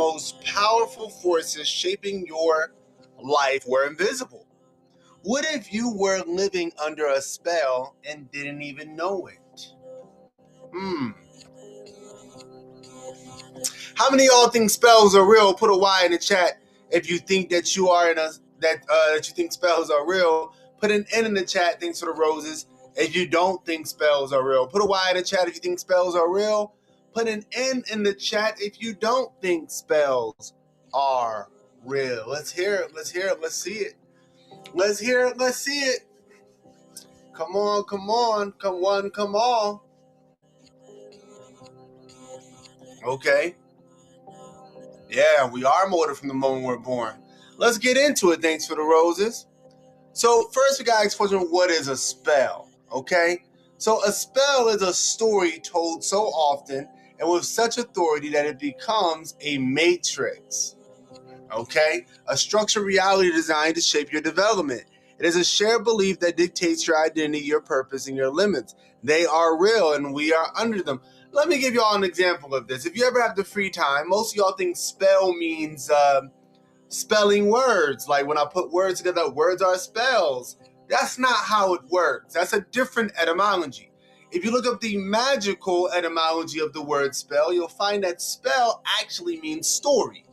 most powerful forces shaping your life were invisible? What if you were living under a spell and didn't even know it? How many of y'all think spells are real? Put a Y in the chat if you think that you are that you think spells are real. Put an N in the chat. Thanks for the roses. If you don't think spells are real, put a Y in the chat if you think spells are real. Put an N in the chat if you don't think spells are real. Let's hear it. Let's hear it. Let's see it. Let's hear it. Let's see it. Come on, come on, come on, come on. Okay. Yeah, we are mortal from the moment we're born. Let's get into it. Thanks for the roses. So first we gotta explain what is a spell, okay? So a spell is a story told so often and with such authority that it becomes a matrix, okay? A structured reality designed to shape your development. It is a shared belief that dictates your identity, your purpose, and your limits. They are real and we are under them. Let me give y'all an example of this. If you ever have the free time, most of y'all think spell means spelling words. Like when I put words together, words are spells. That's not how it works. That's a different etymology. If you look up the magical etymology of the word spell, you'll find that spell actually means story.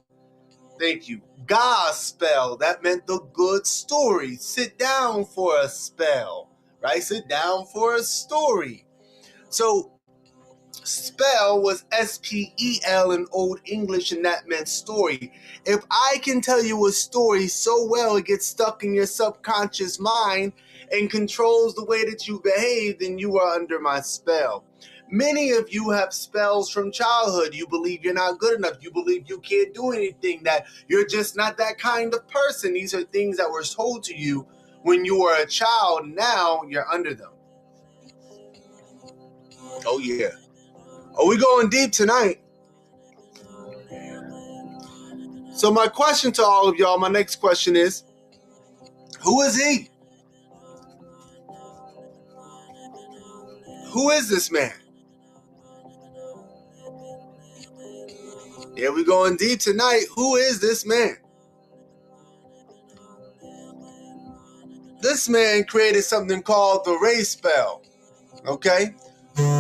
Thank you. Gospel, that meant the good story. Sit down for a spell, right? Sit down for a story. So spell was S-P-E-L in Old English, and that meant story. If I can tell you a story so well it gets stuck in your subconscious mind and controls the way that you behave, then you are under my spell. Many of you have spells from childhood. You believe you're not good enough. You believe you can't do anything, that you're just not that kind of person. These are things that were told to you when you were a child. Now you're under them. Oh, yeah. Are we going deep tonight? So my question to all of y'all, my next question is, who is he? Who is this man? Yeah, we're going deep tonight. Who is this man? This man created something called the ray spell, okay?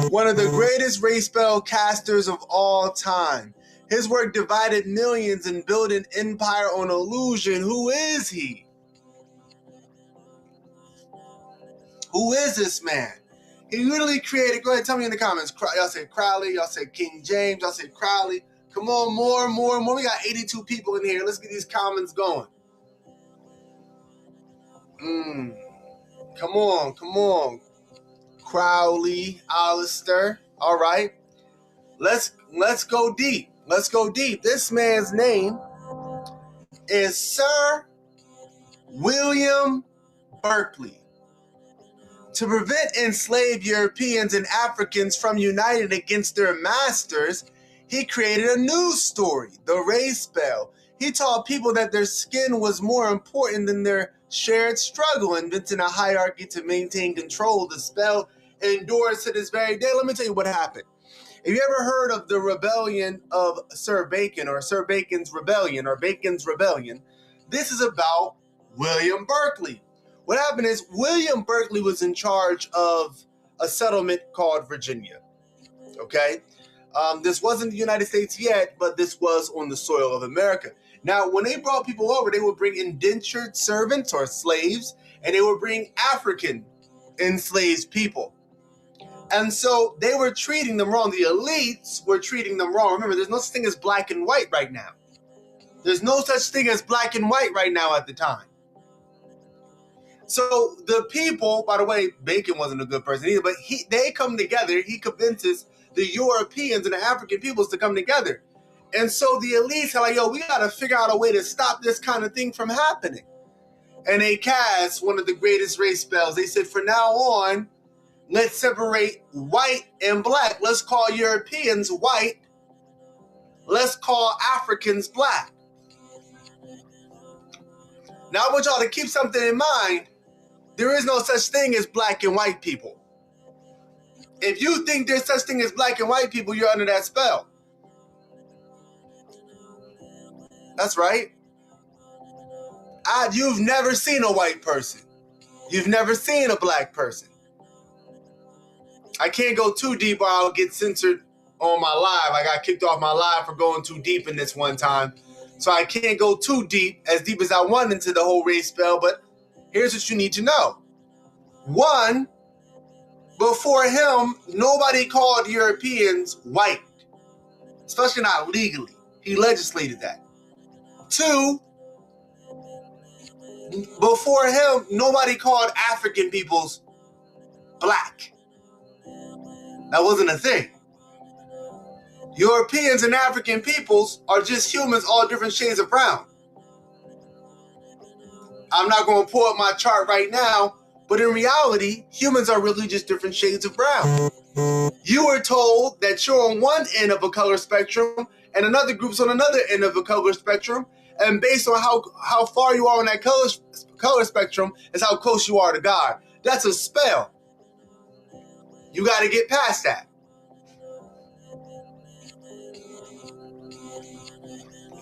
One of the greatest ray spell casters of all time. His work divided millions and built an empire on illusion. Who is he? Who is this man? He literally created, go ahead, tell me in the comments. Y'all say Crowley, y'all say King James, y'all say Crowley. Come on, more. We got 82 people in here. Let's get these comments going. Come on. Crowley, Alistair. All right. Let's go deep. Let's go deep. This man's name is Sir William Berkeley. To prevent enslaved Europeans and Africans from uniting against their masters, he created a new story, the ray spell. He taught people that their skin was more important than their shared struggle, inventing a hierarchy to maintain control. The spell endures to this very day. Let me tell you what happened. Have you ever heard of the rebellion of Sir Bacon, or Sir Bacon's rebellion, or Bacon's rebellion? This is about William Berkeley. What happened is William Berkeley was in charge of a settlement called Virginia, okay? This wasn't the United States yet, but this was on the soil of America. Now, when they brought people over, they would bring indentured servants or slaves, and they would bring African enslaved people. And so they were treating them wrong. The elites were treating them wrong. Remember, there's no such thing as black and white right now. There's no such thing as black and white right now at the time. So the people, by the way, Bacon wasn't a good person either, but they come together. He convinces the Europeans and the African peoples to come together. And so the elites are like, yo, we got to figure out a way to stop this kind of thing from happening. And they cast one of the greatest race spells. They said, from now on, let's separate white and black. Let's call Europeans white. Let's call Africans black. Now I want y'all to keep something in mind. There is no such thing as black and white people. If you think there's such thing as black and white people, you're under that spell. That's right. You've never seen a white person. You've never seen a black person. I can't go too deep or I'll get censored on my live. I got kicked off my live for going too deep in this one time. So I can't go too deep as I want into the whole race spell, but here's what you need to know. One, before him, nobody called Europeans white, especially not legally. He legislated that. Two, before him, nobody called African peoples black. That wasn't a thing. Europeans and African peoples are just humans, all different shades of brown. I'm not going to pull up my chart right now, but in reality, humans are really just different shades of brown. You were told that you're on one end of a color spectrum and another group's on another end of a color spectrum, and based on how far you are on that color spectrum is how close you are to God. That's a spell. You got to get past that.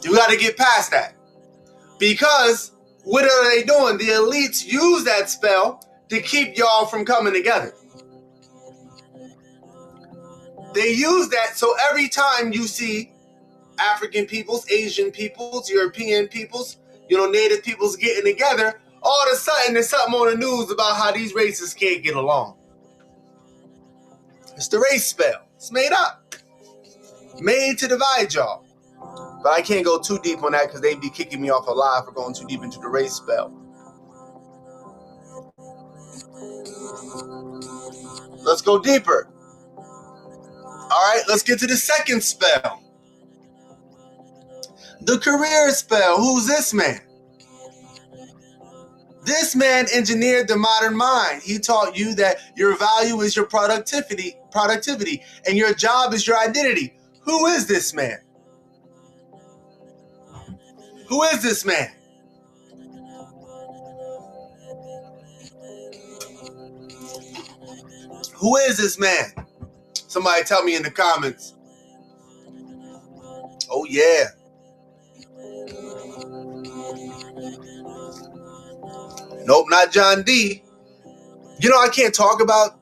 You got to get past that. Because what are they doing? The elites use that spell to keep y'all from coming together. They use that so every time you see African peoples, Asian peoples, European peoples, native peoples getting together, all of a sudden there's something on the news about how these races can't get along. It's the race spell. It's made up. Made to divide y'all. But I can't go too deep on that because they'd be kicking me off a live for going too deep into the race spell. Let's go deeper. All right, let's get to the second spell. The career spell. Who's this man? This man engineered the modern mind. He taught you that your value is your productivity, and your job is your identity. Who is this man? Who is this man? Who is this man? Somebody tell me in the comments. Oh, yeah. Nope, not John D. I can't talk about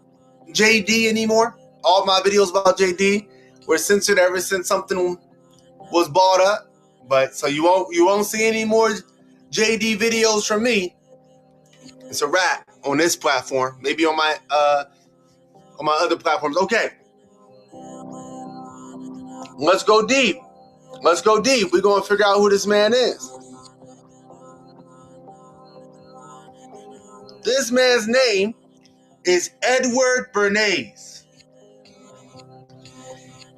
JD anymore. All my videos about JD were censored ever since something was bought up. But so you won't see any more JD videos from me. It's a wrap on this platform. Maybe on my other platforms. Okay. Let's go deep. We're going to figure out who this man is. This man's name is Edward Bernays.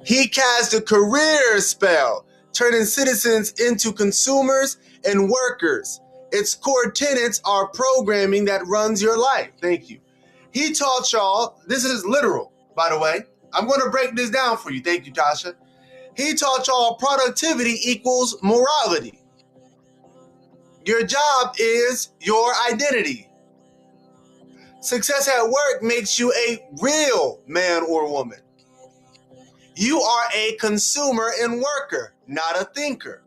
He cast a career spell, turning citizens into consumers and workers. Its core tenets are programming that runs your life. Thank you. He taught y'all, this is literal, by the way. I'm going to break this down for you. Thank you, Tasha. He taught y'all productivity equals morality. Your job is your identity. Success at work makes you a real man or woman. You are a consumer and worker, not a thinker.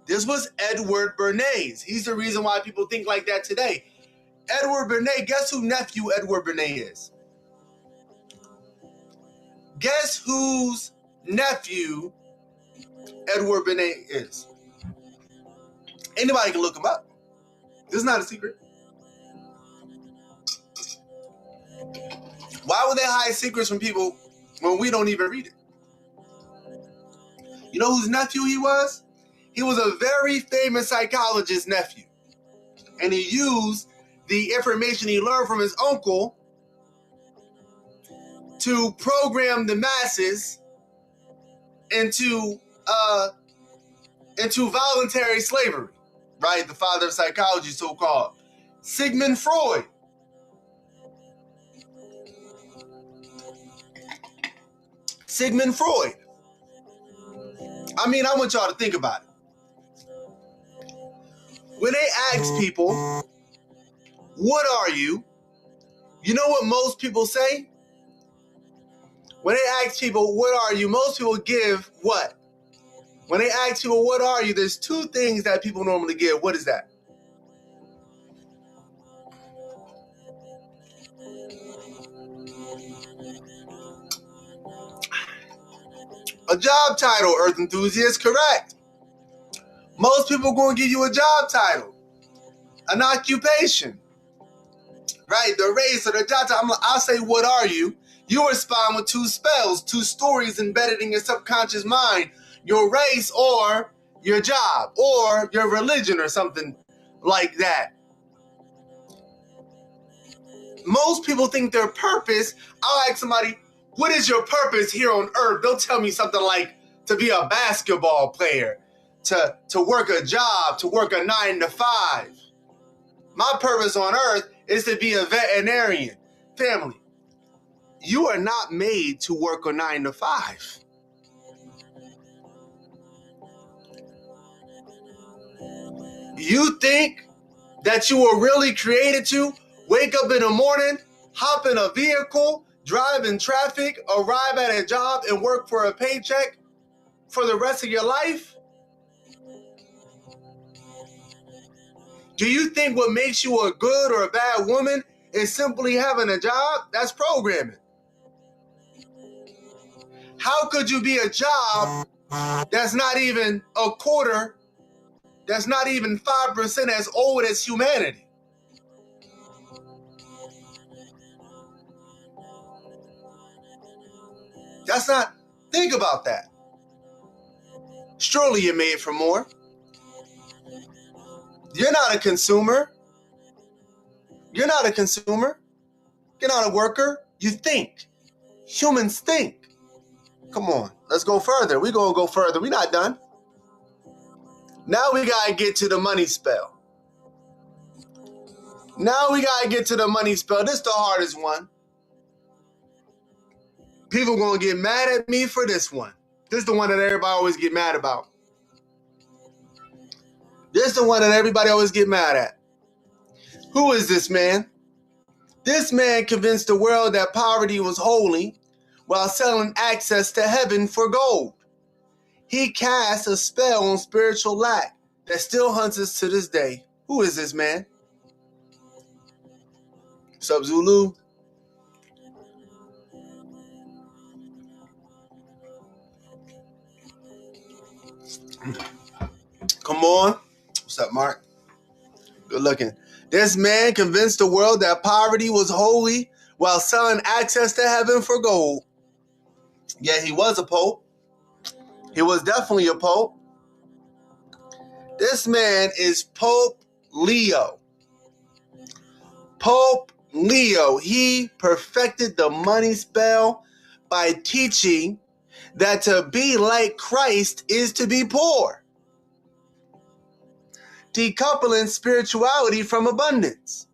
This was Edward Bernays. He's the reason why people think like that today. Edward Bernays, guess who nephew Edward Bernays is? Guess whose nephew Edward Bernays is? Anybody can look him up. This is not a secret. Why would they hide secrets from people when we don't even read it? You know whose nephew he was? He was a very famous psychologist's nephew. And he used the information he learned from his uncle to program the masses into voluntary slavery, right? The father of psychology, so-called. Sigmund Freud. Sigmund Freud. I mean, I want y'all to think about it. When they ask people, what are you? You know what most people say? When they ask people, what are you? Most people give what? When they ask you, well, what are you? There's two things that people normally give. What is that? A job title, Earth enthusiast, correct. Most people going to give you a job title, an occupation, right? The race or the job title. I'll say, what are you? You respond with two spells, two stories embedded in your subconscious mind, your race or your job or your religion or something like that. Most people think their purpose, I'll ask somebody, what is your purpose here on earth? They'll tell me something like to be a basketball player, to work a job, to work a 9-to-5. My purpose on earth is to be a veterinarian. Family, you are not made to work a 9-to-5. You think that you were really created to wake up in the morning, hop in a vehicle, drive in traffic, arrive at a job, and work for a paycheck for the rest of your life? Do you think what makes you a good or a bad woman is simply having a job? That's programming. How could you be a job that's not even a quarter, that's not even 5% as old as humanity? That's not, think about that. Surely you're made for more. You're not a consumer. You're not a consumer. You're not a worker. You think. Humans think. Come on, let's go further. We're going to go further. We're not done. Now we got to get to the money spell. Now we got to get to the money spell. This is the hardest one. People going to get mad at me for this one. This is the one that everybody always get mad about. This is the one that everybody always get mad at. Who is this man? This man convinced the world that poverty was holy while selling access to heaven for gold. He cast a spell on spiritual lack that still haunts us to this day. Who is this man? Sub Zulu? Come on. What's up, Mark? Good looking. This man convinced the world that poverty was holy while selling access to heaven for gold. Yeah, he was a pope. He was definitely a pope. This man is Pope Leo. Pope Leo. He perfected the money spell by teaching that to be like Christ is to be poor, decoupling spirituality from abundance.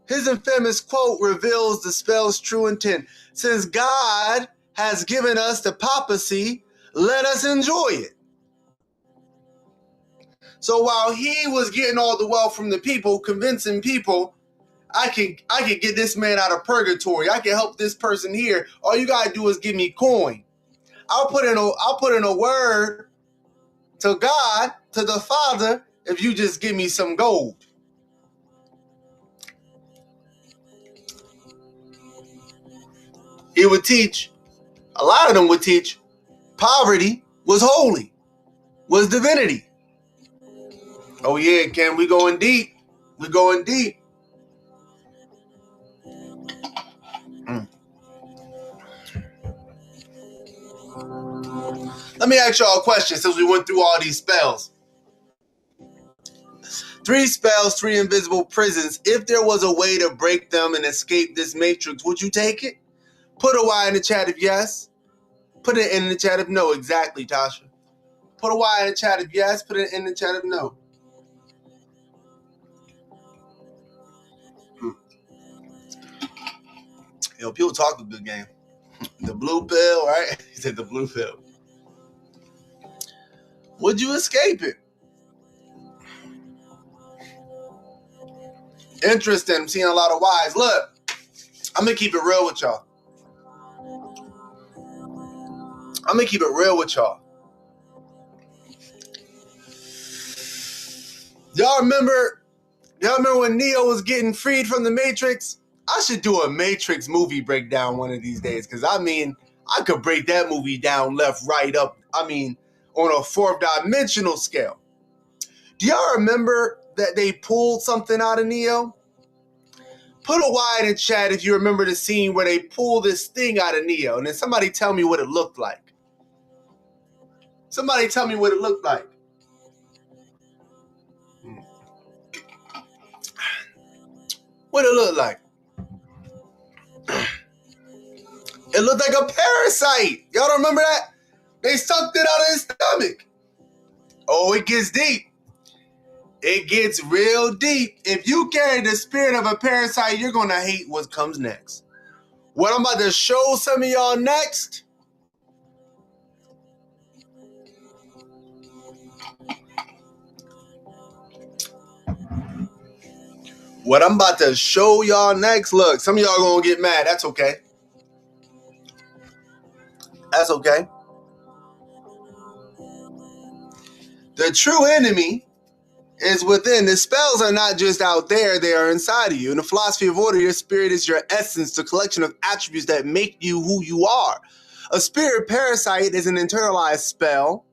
His infamous quote reveals the spell's true intent. Since God has given us the papacy, let us enjoy it. So while he was getting all the wealth from the people, convincing people, I can get this man out of purgatory. I can help this person here. All you gotta do is give me coin. I'll put in a word to God, to the Father, if you just give me some gold. He would teach, a lot of them would teach, poverty was holy, was divinity. Oh yeah, Ken, we going deep. We going deep. Let me ask y'all a question since we went through all these spells. 3 spells, 3 invisible prisons. If there was a way to break them and escape this matrix, would you take it? Put a Y in the chat if yes. Put it in the chat if no. Exactly, Tasha. Put a Y in the chat if yes. Put it in the chat if no. Yo, people talk a good game. The blue pill, right? He said the blue pill. Would you escape it? Interesting. I'm seeing a lot of Y's. Look, I'm going to keep it real with y'all. Y'all remember when Neo was getting freed from the Matrix? I should do a Matrix movie breakdown one of these days, because I could break that movie down left, right, up. On a fourth dimensional scale. Do y'all remember that they pulled something out of Neo? Put a Y in the chat if you remember the scene where they pulled this thing out of Neo, and then somebody tell me what it looked like. Somebody tell me what it looked like. What it looked like? It looked like a parasite. Y'all don't remember that? They sucked it out of his stomach. Oh, it gets deep. It gets real deep. If you carry the spirit of a parasite, you're going to hate what comes next. What I'm about to show some of y'all next. What I'm about to show y'all next. Look, some of y'all going to get mad. That's okay. That's okay. The true enemy is within. The spells are not just out there, they are inside of you. In the philosophy of order, your spirit is your essence, the collection of attributes that make you who you are. A spirit parasite is an internalized spell,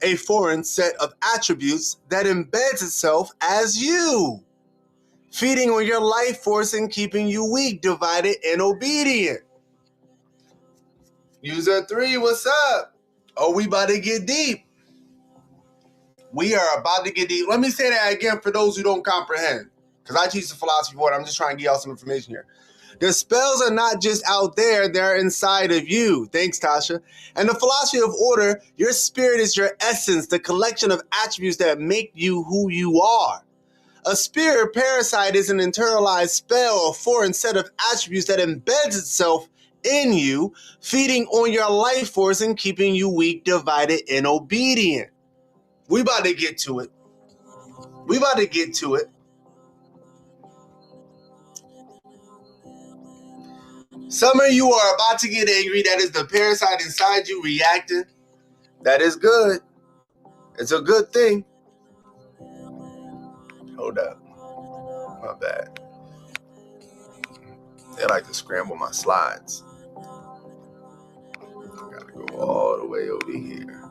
a foreign set of attributes that embeds itself as you, feeding on your life force and keeping you weak, divided, and obedient. User 3, what's up? Oh, we about to get deep. We are about to get deep. Let me say that again for those who don't comprehend, because I teach the philosophy of order. I'm just trying to give y'all some information here. The spells are not just out there, they're inside of you. Thanks, Tasha. And the philosophy of order, your spirit is your essence, the collection of attributes that make you who you are. A spirit parasite is an internalized spell, a foreign set of attributes that embeds itself in you, feeding on your life force and keeping you weak, divided, and obedient. We about to get to it. We about to get to it. Some of you are about to get angry. That is the parasite inside you reacting. That is good. It's a good thing. Hold up. My bad. They like to scramble my slides. I gotta go all the way over here.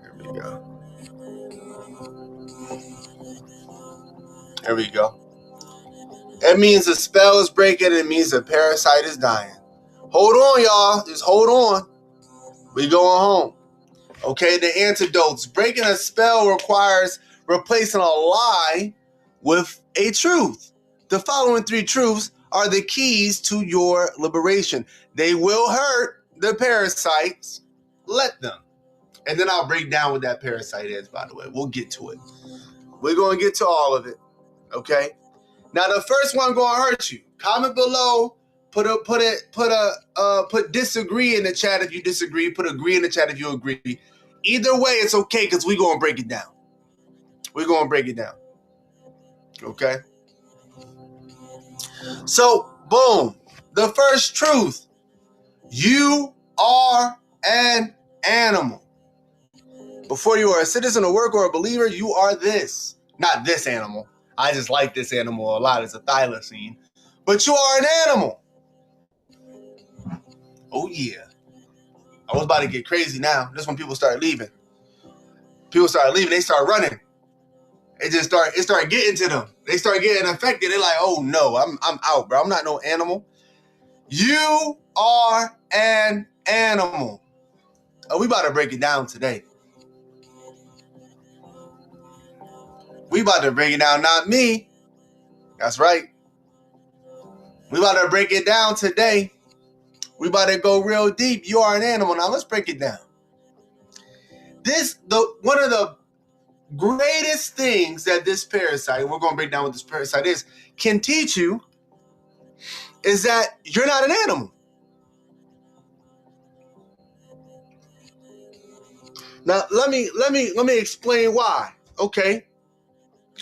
There we go. There we go. That means the spell is breaking, and it means the parasite is dying. Hold on, y'all. Just hold on. We going home. Okay, the antidotes. Breaking a spell requires replacing a lie with a truth. The following 3 truths are the keys to your liberation. They will hurt the parasites. Let them. And then I'll break down what that parasite is, by the way. We'll get to it. We're going to get to all of it. Okay? Now, the first one going to hurt you. Comment below. Put disagree in the chat if you disagree. Put agree in the chat if you agree. Either way, it's okay, because we're going to break it down. We're going to break it down. Okay? So, boom. The first truth. You are an animal. Before you are a citizen, a worker, or a believer, you are this. Not this animal. I just like this animal a lot. It's a thylacine. But you are an animal. Oh, yeah. I was about to get crazy now. This is when people start leaving. People start leaving. They start running. It started getting to them. They start getting affected. They're like, oh, no, I'm out, bro. I'm not no animal. You are an animal. Oh, we about to break it down today. We about to break it down, not me. That's right. We about to break it down today. We about to go real deep. You are an animal. Now let's break it down. One of the greatest things that this parasite, we're going to break down what this parasite is, can teach you is that you're not an animal. Now let me explain why. Okay.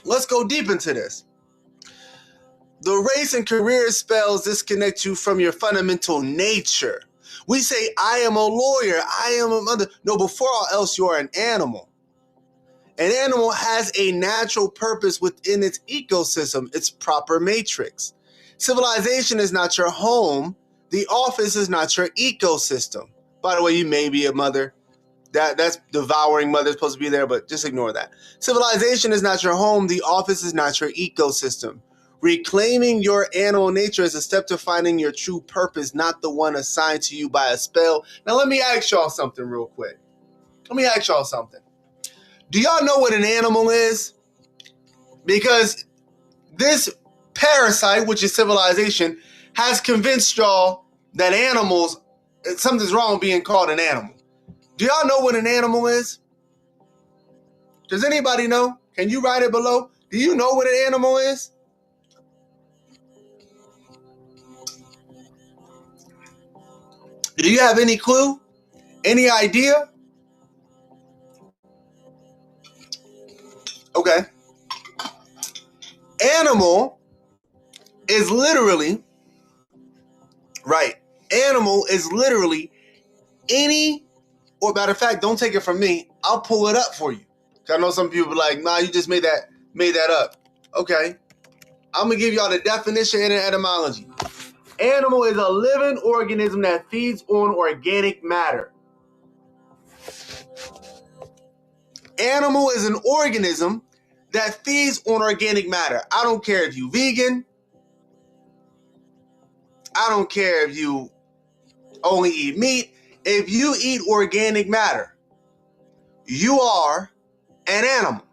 Let's go deep into this. The race and career spells disconnect you from your fundamental nature. We say, I am a lawyer, I am a mother. No, before all else, you are an animal. An animal has a natural purpose within its ecosystem, its proper matrix. Civilization is not your home. The office is not your ecosystem. By the way, you may be a mother. That's devouring mother supposed to be there, but just ignore that. Civilization is not your home. The office is not your ecosystem. Reclaiming your animal nature is a step to finding your true purpose, not the one assigned to you by a spell. Now, let me ask y'all something real quick. Do y'all know what an animal is? Because this parasite, which is civilization, has convinced y'all that animals, something's wrong with being called an animal. Do y'all know what an animal is? Does anybody know? Can you write it below? Do you know what an animal is? Do you have any clue? Any idea? Okay. Animal is literally, right. Animal is literally any, or matter of fact, don't take it from me. I'll pull it up for you. I know some people are like, nah, you just made that up. Okay. I'm going to give y'all the definition and the etymology. Animal is a living organism that feeds on organic matter. Animal is an organism that feeds on organic matter. I don't care if you vegan. I don't care if you only eat meat. If you eat organic matter, you are an animal.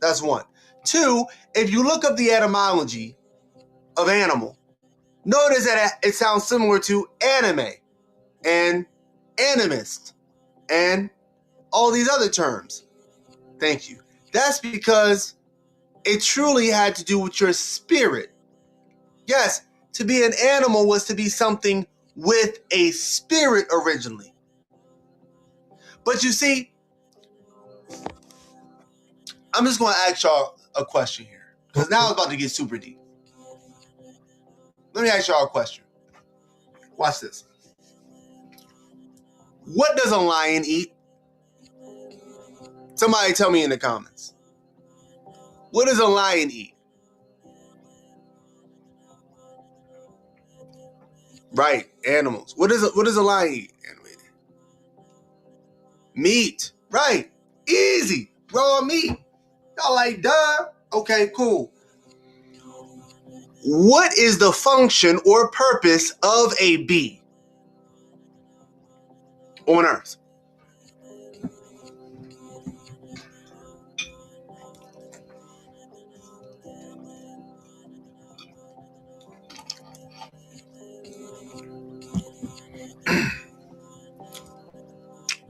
That's one. Two, if you look up the etymology of animal, notice that it sounds similar to anime and animist and all these other terms. Thank you. That's because it truly had to do with your spirit. Yes, to be an animal was to be something with a spirit originally. But you see, I'm just going to ask y'all a question here, because now it's about to get super deep. Let me ask y'all a question. Watch this. What does a lion eat? Somebody tell me in the comments. What does a lion eat? Right, animals. What does a lion eat? Meat. Right. Easy. Raw meat. Y'all like, duh. Okay, cool. What is the function or purpose of a bee on Earth?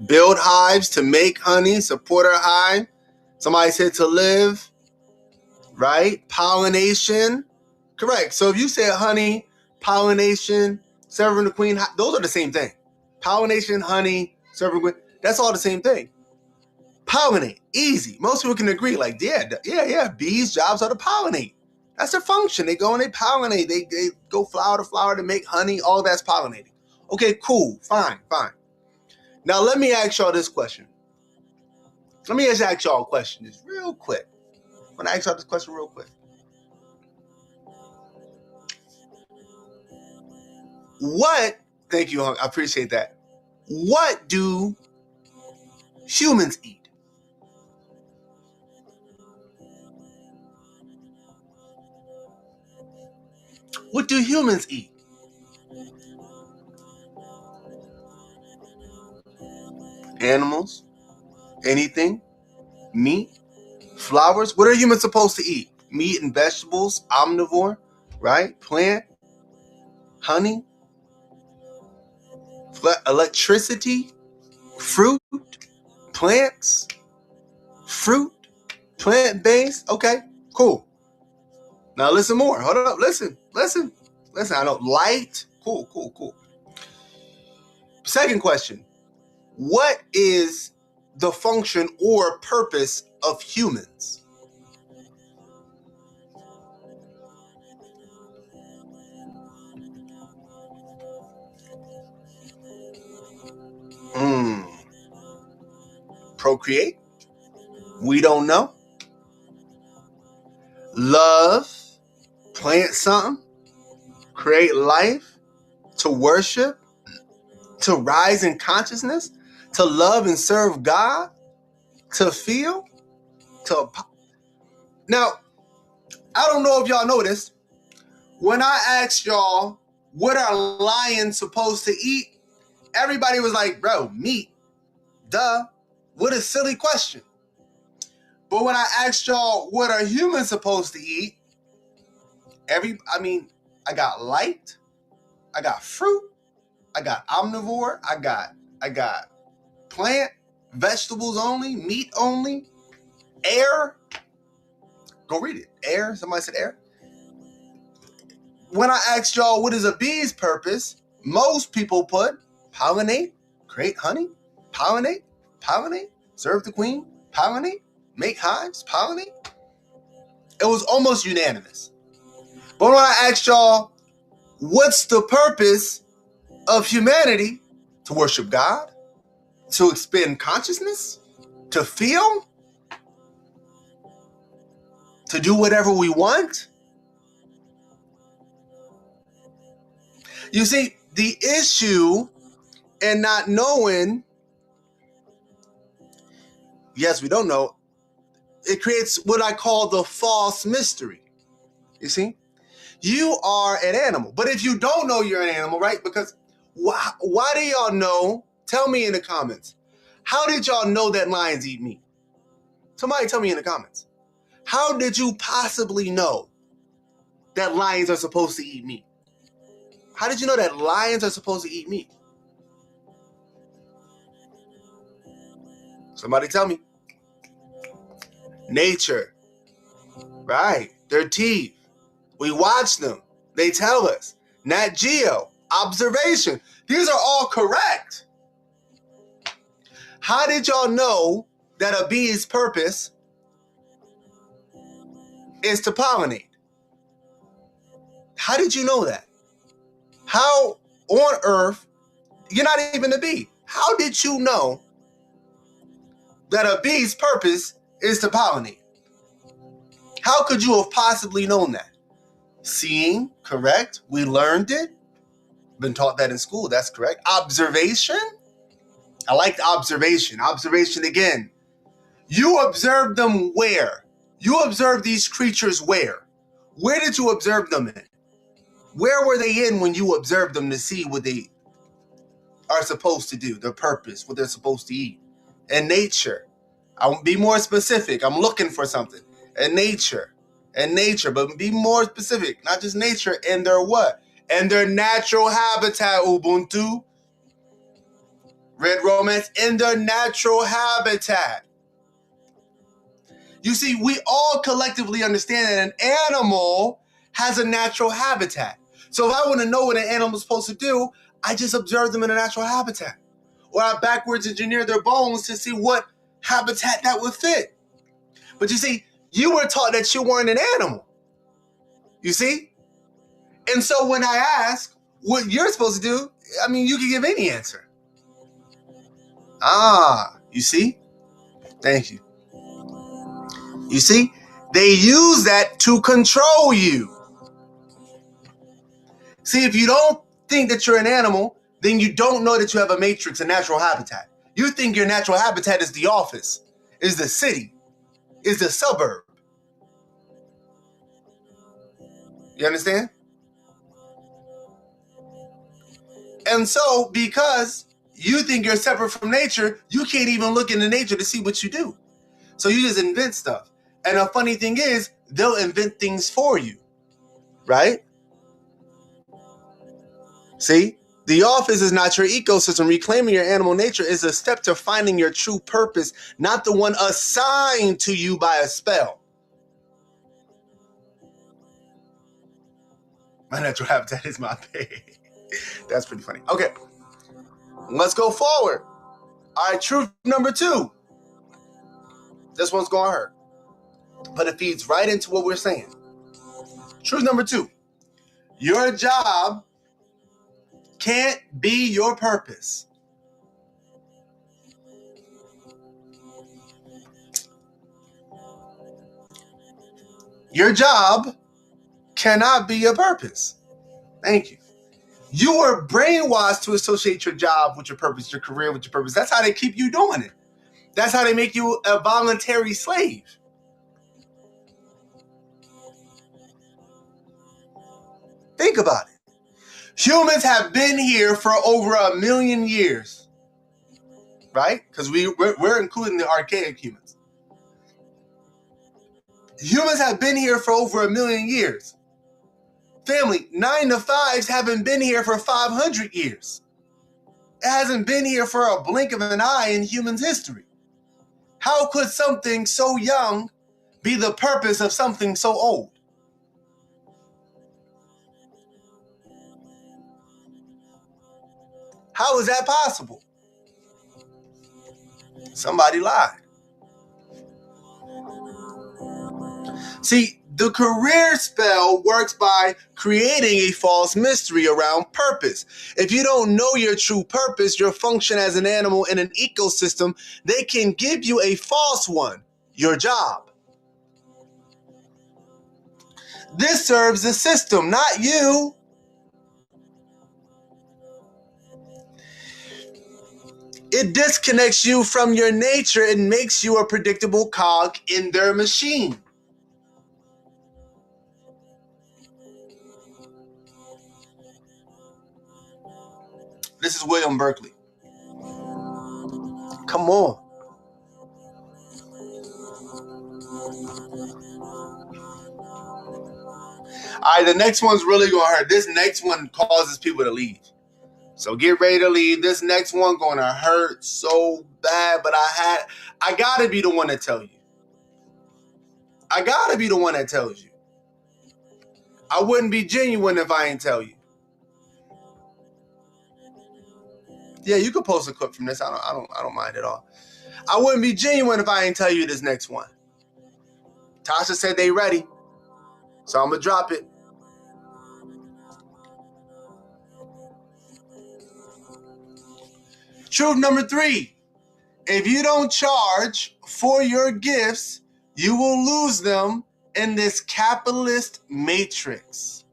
Build hives to make honey, support a hive. Somebody said to live, right? Pollination. Correct. So if you said honey, pollination, serving the queen, those are the same thing. Pollination, honey, serving the queen, that's all the same thing. Pollinate, easy. Most people can agree, like, yeah, bees' jobs are to pollinate. That's their function. They go and they pollinate. They go flower to flower to make honey. All that's pollinating. Okay, cool, fine. Now let me ask y'all this question. Let me just ask y'all a question, just real quick. I'm gonna ask y'all this question real quick. What? Thank you, I appreciate that. What do humans eat? What do humans eat? Animals? Anything? Meat? Flowers? What are humans supposed to eat? Meat and vegetables? Omnivore? Right? Plant? Honey? Electricity? Fruit? Plants? Fruit? Plant-based? Okay, cool. Now listen more. Hold up. Listen. I know. Light? Cool. Second question. What is the function or purpose of humans? Procreate? We don't know. Love, plant something, create life, to worship, to rise in consciousness, to love and serve God, to feel, to... Now, I don't know if y'all know this. When I asked y'all, what are lions supposed to eat? Everybody was like, bro, meat. Duh. What a silly question. But when I asked y'all, what are humans supposed to eat? I got light. I got fruit. I got omnivore. I got plant, vegetables only, meat only, air. Go read it. Air. Somebody said air. When I asked y'all, what is a bee's purpose? Most people put pollinate, create honey, pollinate, serve the queen, pollinate, make hives, pollinate. It was almost unanimous. But when I asked y'all, what's the purpose of humanity? To worship God? To expand consciousness? To feel? To do whatever we want? You see, the issue in not knowing, yes, we don't know, it creates what I call the false mystery. You see? You are an animal. But if you don't know you're an animal, right? Because why do y'all know? Tell me in the comments. How did y'all know that lions eat meat? Somebody tell me in the comments. How did you possibly know that lions are supposed to eat meat? How did you know that lions are supposed to eat meat? Somebody tell me. Nature. Right. Their teeth. We watch them. They tell us. Nat Geo. Observation. These are all correct. How did y'all know that a bee's purpose is to pollinate? How did you know that? How on earth, you're not even a bee. How did you know that a bee's purpose is to pollinate? How could you have possibly known that? Seeing, correct. We learned it. Been taught that in school. That's correct. Observation. I like the observation. Observation again. You observed them where? You observed these creatures where? Where did you observe them in? Where were they in when you observed them to see what they are supposed to do, their purpose, what they're supposed to eat? In nature. I'll be more specific. I'm looking for something. In nature. In nature, but be more specific. Not just nature, and their what? And their natural habitat, Ubuntu. Red Romance, in their natural habitat. You see, we all collectively understand that an animal has a natural habitat. So if I want to know what an animal is supposed to do, I just observe them in a natural habitat. Or I backwards engineer their bones to see what habitat that would fit. But you see, you were taught that you weren't an animal. You see? And so when I ask what you're supposed to do, you can give any answer. You see? Thank you. You see? They use that to control you. See, if you don't think that you're an animal, then you don't know that you have a matrix, a natural habitat. You think your natural habitat is the office, is the city, is the suburb. You understand? And so, because you think you're separate from nature, you can't even look into nature to see what you do. So you just invent stuff. And the funny thing is, they'll invent things for you. Right? See? The office is not your ecosystem. Reclaiming your animal nature is a step to finding your true purpose, not the one assigned to you by a spell. My natural habitat is my pay. That's pretty funny. Okay. Let's go forward. All right, truth number 2. This one's going to hurt. But it feeds right into what we're saying. Truth number 2. Your job can't be your purpose. Your job cannot be your purpose. Thank you. You were brainwashed to associate your job with your purpose, your career with your purpose. That's how they keep you doing it. That's how they make you a voluntary slave. Think about it. Humans have been here for over 1 million years, right? Because we're including the archaic humans. Humans have been here for over 1 million years. Family, 9 to 5s haven't been here for 500 years. It hasn't been here for a blink of an eye in humans' history. How could something so young be the purpose of something so old? How is that possible? Somebody lied. See, the career spell works by creating a false mystery around purpose. If you don't know your true purpose, your function as an animal in an ecosystem, they can give you a false one, your job. This serves the system, not you. It disconnects you from your nature and makes you a predictable cog in their machine. This is William Berkeley. Come on. All right, the next one's really going to hurt. This next one causes people to leave. So get ready to leave. This next one going to hurt so bad, but I got to be the one that tell you. I got to be the one that tells you. I wouldn't be genuine if I ain't tell you. Yeah, you could post a clip from this. I don't mind at all. I wouldn't be genuine if I ain't tell you this next one. Tasha said they ready. So I'm going to drop it. Truth number 3. If you don't charge for your gifts, you will lose them in this capitalist matrix.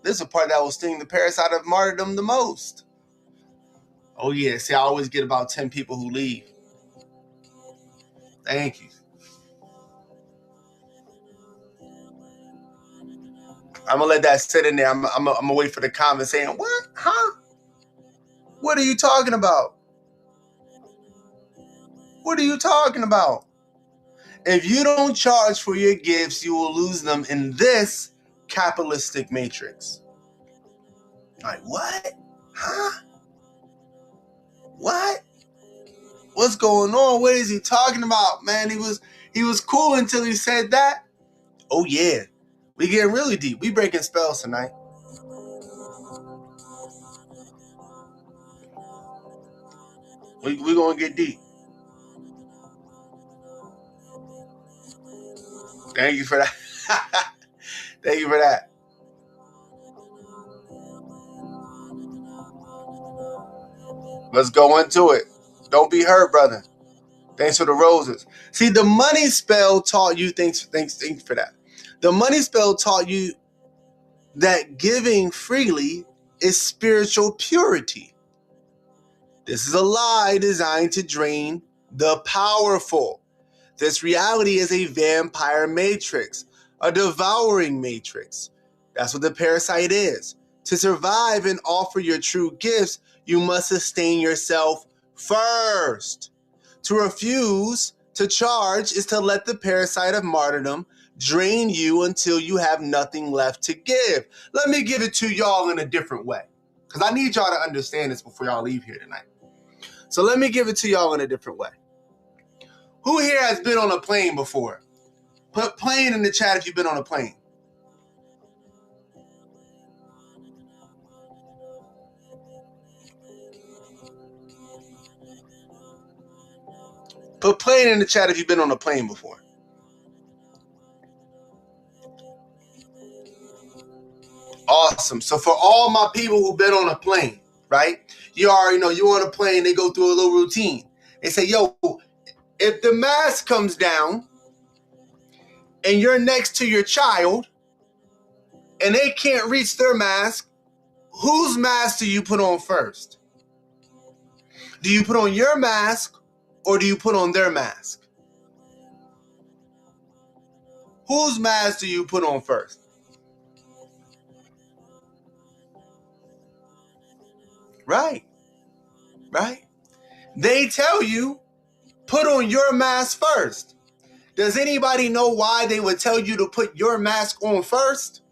This is a part that will sting the parasite of martyrdom the most. Oh yeah, see, I always get about 10 people who leave. Thank you. I'm going to let that sit in there. I'm going to wait for the comment saying, what? Huh? What are you talking about? What are you talking about? If you don't charge for your gifts, you will lose them in this capitalistic matrix. Like, what? Huh? What? What's going on? What is he talking about, man? He was cool until he said that. Oh yeah. We getting really deep. We breaking spells tonight. We gonna get deep. Thank you for that. Thank you for that. Let's go into it. Don't be hurt, brother. Thanks for the roses. See, the money spell taught you thanks for that. The money spell taught you that giving freely is spiritual purity. This is a lie designed to drain the powerful. This reality is a vampire matrix, a devouring matrix. That's what the parasite is. To survive and offer your true gifts, you must sustain yourself first. To refuse to charge is to let the parasite of martyrdom drain you until you have nothing left to give. Let me give it to y'all in a different way, because I need y'all to understand this before y'all leave here tonight. So let me give it to y'all in a different way. Who here has been on a plane before? Put plane in the chat if you've been on a plane. Put plane in the chat if you've been on a plane before. Awesome. So for all my people who've been on a plane, right? You already know you're on a plane, they go through a little routine. They say, yo, if the mask comes down, and you're next to your child and they can't reach their mask, whose mask do you put on first? Do you put on your mask or do you put on their mask? Whose mask do you put on first? Right. They tell you, put on your mask first. Does anybody know why they would tell you to put your mask on first?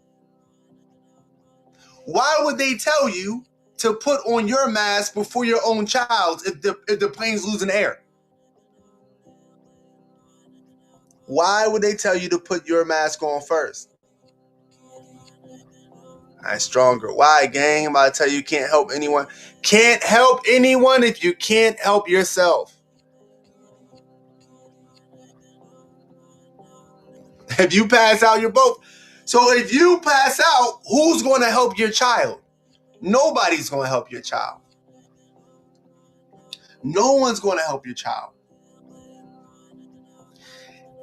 Why would they tell you to put on your mask before your own child if the plane's losing air? Why would they tell you to put your mask on first? I'm stronger. Why, gang? I'm about to tell you, you can't help anyone. Can't help anyone if you can't help yourself. If you pass out, you're both. So if you pass out, who's going to help your child? Nobody's going to help your child. No one's going to help your child.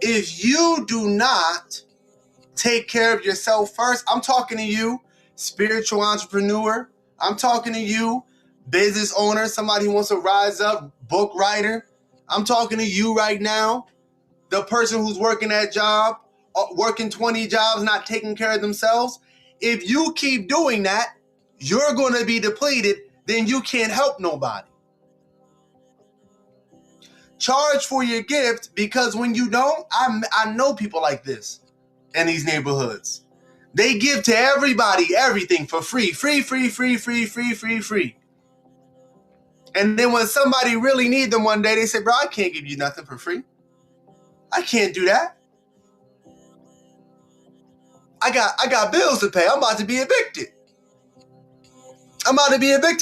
If you do not take care of yourself first, I'm talking to you, spiritual entrepreneur. I'm talking to you, business owner, somebody who wants to rise up, book writer. I'm talking to you right now, the person who's working that job, working 20 jobs, not taking care of themselves. If you keep doing that, you're going to be depleted, then you can't help nobody. Charge for your gift, because when you don't, I know people like this in these neighborhoods. They give to everybody everything for free. Free. And then when somebody really needs them one day, they say, bro, I can't give you nothing for free. I can't do that. I got bills to pay. I'm about to be evicted.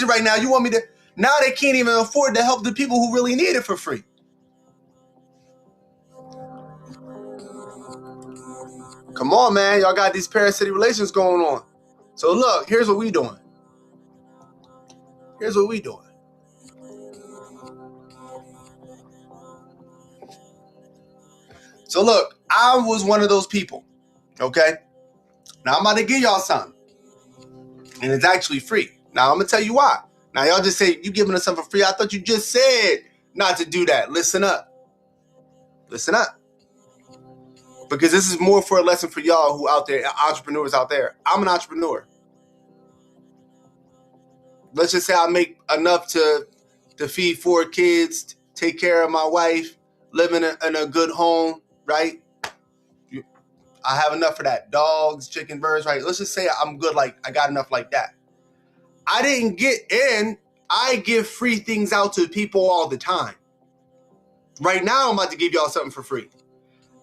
Right now. You want me to? Now they can't even afford to help the people who really need it for free. Come on, man. Y'all got these parasitic relations going on. So look, here's what we doing. So look, I was one of those people. Okay? Now I'm about to give y'all something. And it's actually free. Now I'm going to tell you why. Now y'all just say, you giving us something for free? I thought you just said not to do that. Listen up. Because this is more for a lesson for y'all who out there, entrepreneurs out there. I'm an entrepreneur. Let's just say I make enough to feed 4 kids, take care of my wife, live in a good home, right? I have enough for that. Dogs, chicken, birds, right? Let's just say I'm good, like I got enough like that. I didn't get in. I give free things out to people all the time. Right now, I'm about to give y'all something for free.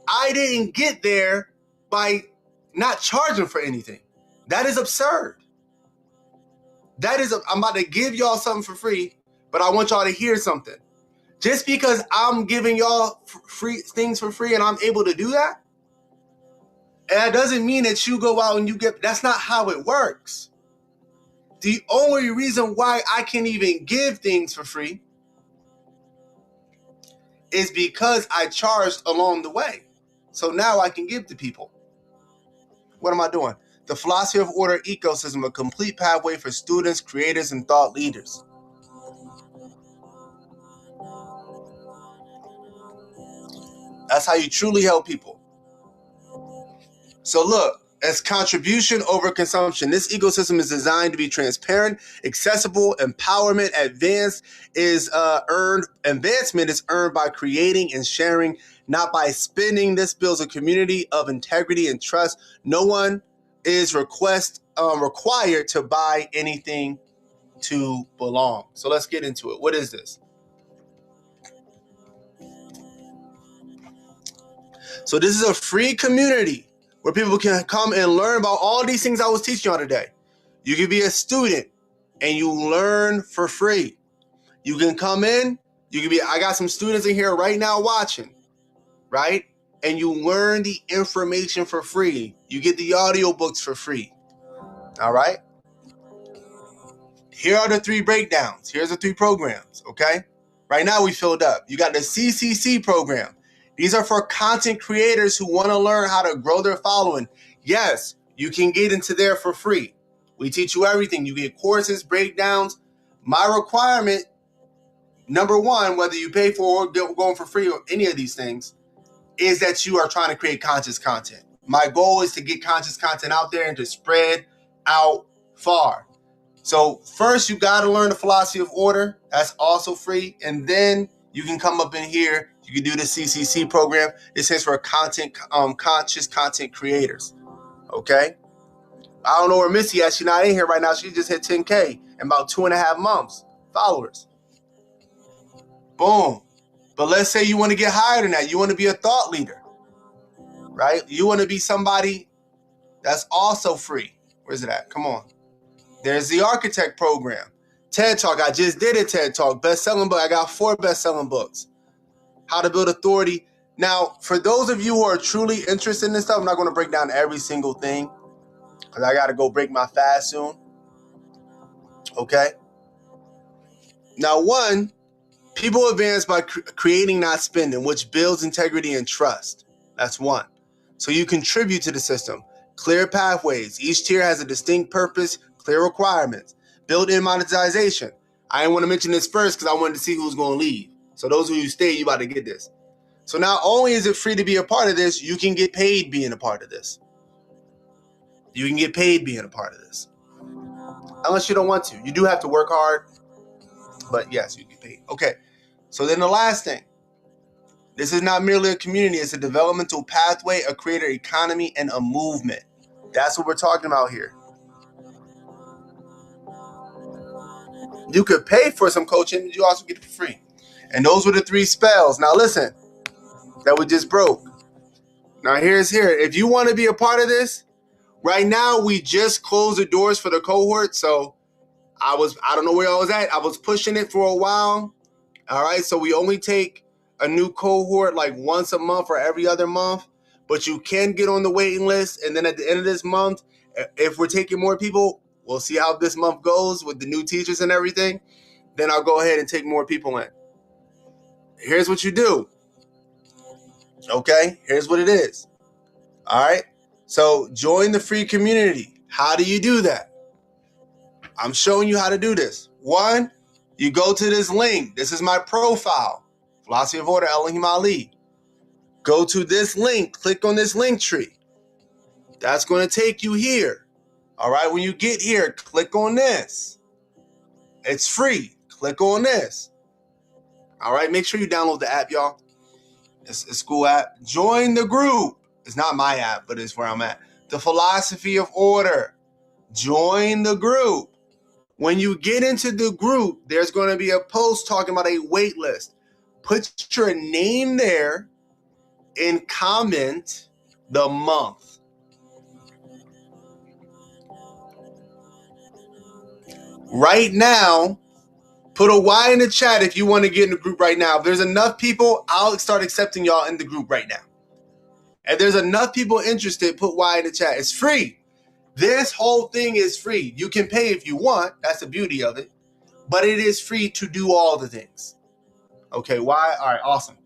I didn't get there by not charging for anything. That is absurd. I'm about to give y'all something for free, but I want y'all to hear something. Just because I'm giving y'all free things for free and I'm able to do that, and that doesn't mean that you go out and you get, that's not how it works. The only reason why I can even give things for free is because I charged along the way. So now I can give to people. What am I doing? The philosophy of order ecosystem, a complete pathway for students, creators, and thought leaders. That's how you truly help people. So look, as contribution over consumption, this ecosystem is designed to be transparent, accessible, empowerment. Advancement is earned by creating and sharing, not by spending. This builds a community of integrity and trust. No one is required to buy anything to belong. So let's get into it. What is this? So this is a free community where people can come and learn about all these things I was teaching y'all today. You can be a student and you learn for free. You can come in, I got some students in here right now watching, right? And you learn the information for free. You get the audiobooks for free. All right? Here are the 3 breakdowns. Here's the 3 programs, okay? Right now we filled up. You got the CCC program. These are for content creators who want to learn how to grow their following. Yes, you can get into there for free. We teach you everything. You get courses, breakdowns. My requirement, number one, whether you pay for or going for free or any of these things, is that you are trying to create conscious content. My goal is to get conscious content out there and to spread out far. So first, you got to learn the philosophy of order. That's also free. And then you can come up in here. You can do the CCC program. It stands for conscious content creators. Okay. I don't know where Missy at. She's not in here right now. She just hit 10K in about 2.5 months. Followers. Boom. But let's say you want to get higher than that. You want to be a thought leader, right? You want to be somebody that's also free. Where's it at? Come on. There's the architect program. TED Talk. I just did a TED Talk. Best-selling book. I got 4 best-selling books. How to build authority. Now, for those of you who are truly interested in this stuff, I'm not going to break down every single thing because I got to go break my fast soon. Okay? Now, one, people advance by creating, not spending, which builds integrity and trust. That's one. So you contribute to the system. Clear pathways. Each tier has a distinct purpose, clear requirements. Built-in monetization. I didn't want to mention this first because I wanted to see who's going to leave. So those of you who stay, you about to get this. So not only is it free to be a part of this, you can get paid being a part of this. You can get paid being a part of this. Unless you don't want to. You do have to work hard, but yes, you get paid. Okay, so then the last thing. This is not merely a community. It's a developmental pathway, a creator economy, and a movement. That's what we're talking about here. You could pay for some coaching, but you also get it for free. And those were the 3 spells. Now listen, that we just broke. Now here's here. If you want to be a part of this, right now we just closed the doors for the cohort. So I don't know where I was at. I was pushing it for a while. All right. So we only take a new cohort like once a month or every other month. But you can get on the waiting list. And then at the end of this month, if we're taking more people, we'll see how this month goes with the new teachers and everything. Then I'll go ahead and take more people in. Here's what you do. Okay, here's what it is. All right, so join the free community. How do you do that? I'm showing you how to do this. One, you go to this link. This is my profile. Philosophy of Order, Eloheem Ali. Go to this link. Click on this link tree. That's going to take you here. All right, when you get here, click on this. It's free. Click on this. All right, make sure you download the app, y'all. It's a school app. Join the group. It's not my app, but it's where I'm at. The Philosophy of Order. Join the group. When you get into the group, there's going to be a post talking about a wait list. Put your name there and comment the month. Right now, put a Y in the chat if you want to get in the group right now. If there's enough people, I'll start accepting y'all in the group right now. If there's enough people interested, put Y in the chat. It's free. This whole thing is free. You can pay if you want. That's the beauty of it. But it is free to do all the things. Okay, why? All right, awesome.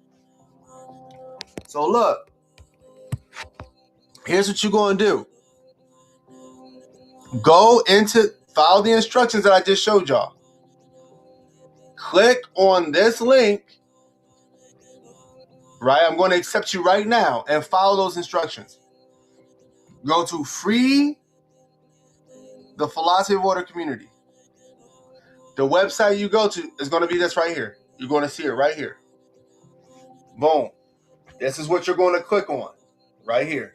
So look, here's what you're going to do. Go into, follow the instructions that I just showed y'all. Click on this link, right? I'm going to accept you right now and follow those instructions. Go to free the Philosophy of Order community. The website you go to is going to be this right here. You're going to see it right here. Boom. This is what you're going to click on right here.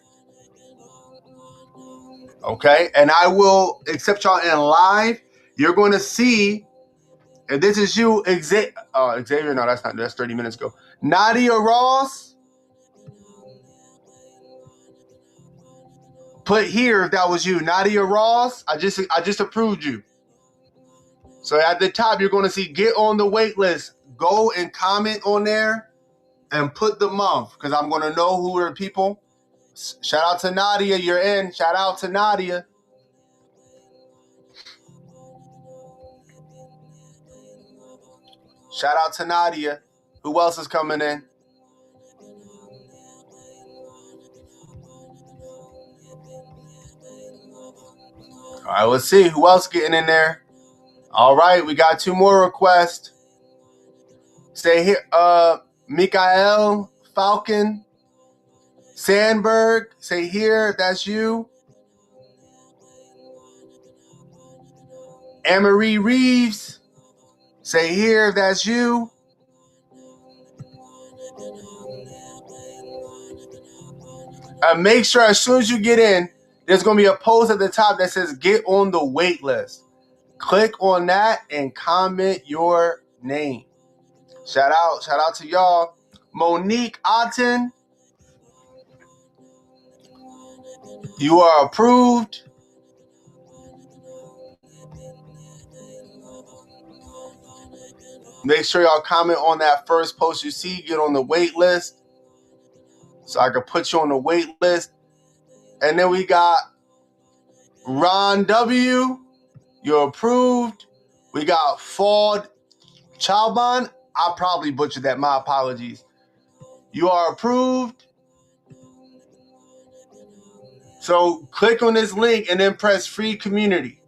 Okay. And I will accept y'all in live. You're going to see, and this is you, Xavier. No, that's 30 minutes ago. Nadia Ross. Put here if that was you. Nadia Ross. I just approved you. So at the top, you're going to see get on the wait list. Go and comment on there and put the month because I'm going to know who are people. Shout out to Nadia. You're in. Shout out to Nadia. Shout out to Nadia. Who else is coming in? right, let's see who else getting in there. All right, we got 2 more requests. Say here, Mikael Falcon Sandberg. Say here, that's you. Amory Reeves. Say here, that's you. Make sure as soon as you get in, there's going to be a post at the top that says get on the wait list. Click on that and comment your name. Shout out to y'all. Monique Otten, you are approved. Make sure y'all comment on that first post you see. Get on the wait list so I can put you on the wait list. And then we got Ron W. You're approved. We got Ford Chalban. I probably butchered that. My apologies. You are approved. So click on this link and then press free community.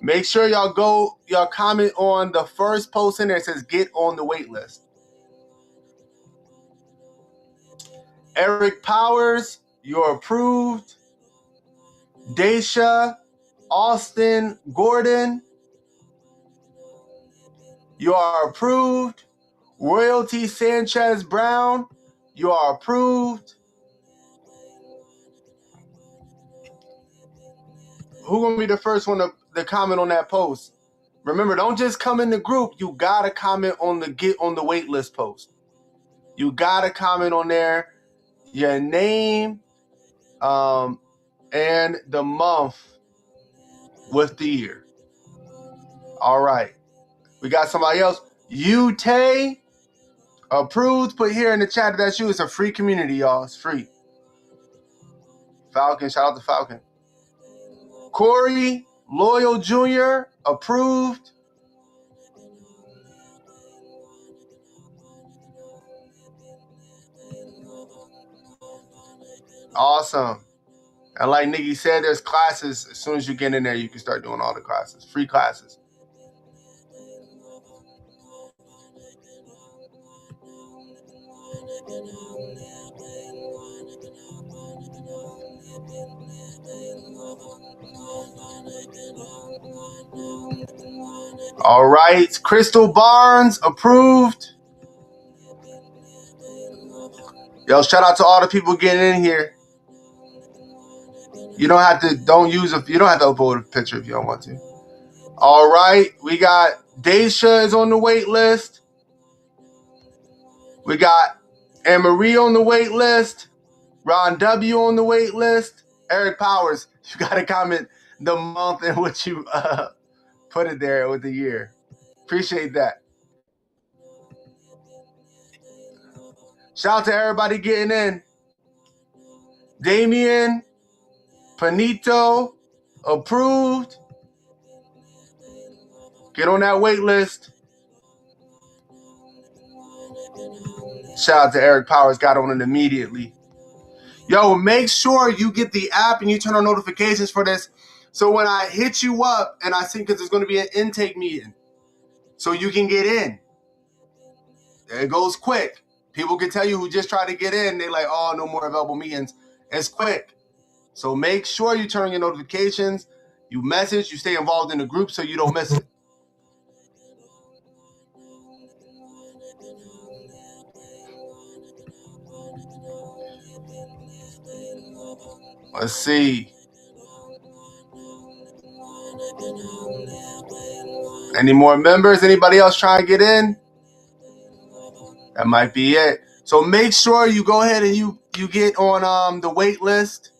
Make sure y'all comment on the first post in there. It says get on the wait list. Eric Powers, you're approved. Daisha Austin Gordon, you are approved. Royalty Sanchez Brown, you are approved. Who gonna be the first one to comment on that post? Remember, don't just come in the group. You gotta comment on the get on the wait list post. You gotta comment on there, your name, and the month with the year. All right, we got somebody else. Tay, approved. Put here in the chat. That's you. It's a free community, y'all. It's free. Falcon, shout out to Falcon. Corey Loyal Jr., approved. Awesome. And like Nikki said, there's classes. As soon as you get in there, you can start doing all the classes. Free classes. All right. Crystal Barnes, approved. Yo, shout out to all the people getting in here. You don't have to upload a picture if you don't want to. All right. We got Daisha is on the wait list. We got Anne-Marie on the wait list. Ron W on the wait list. Eric Powers, you got to comment the month in which you put it there with the year. Appreciate that. Shout out to everybody getting in. Damien, Panito, approved. Get on that wait list. Shout out to Eric Powers, got on it immediately. Yo, make sure you get the app and you turn on notifications for this. So when I hit you up and I see, because there's going to be an intake meeting, so you can get in. It goes quick. People can tell you who just tried to get in, they're like, oh, no more available meetings. It's quick. So make sure you turn on your notifications, you message, you stay involved in the group so you don't miss it. Let's see. Any more members? Anybody else trying to get in? That might be it. So make sure you go ahead and you get on the wait list.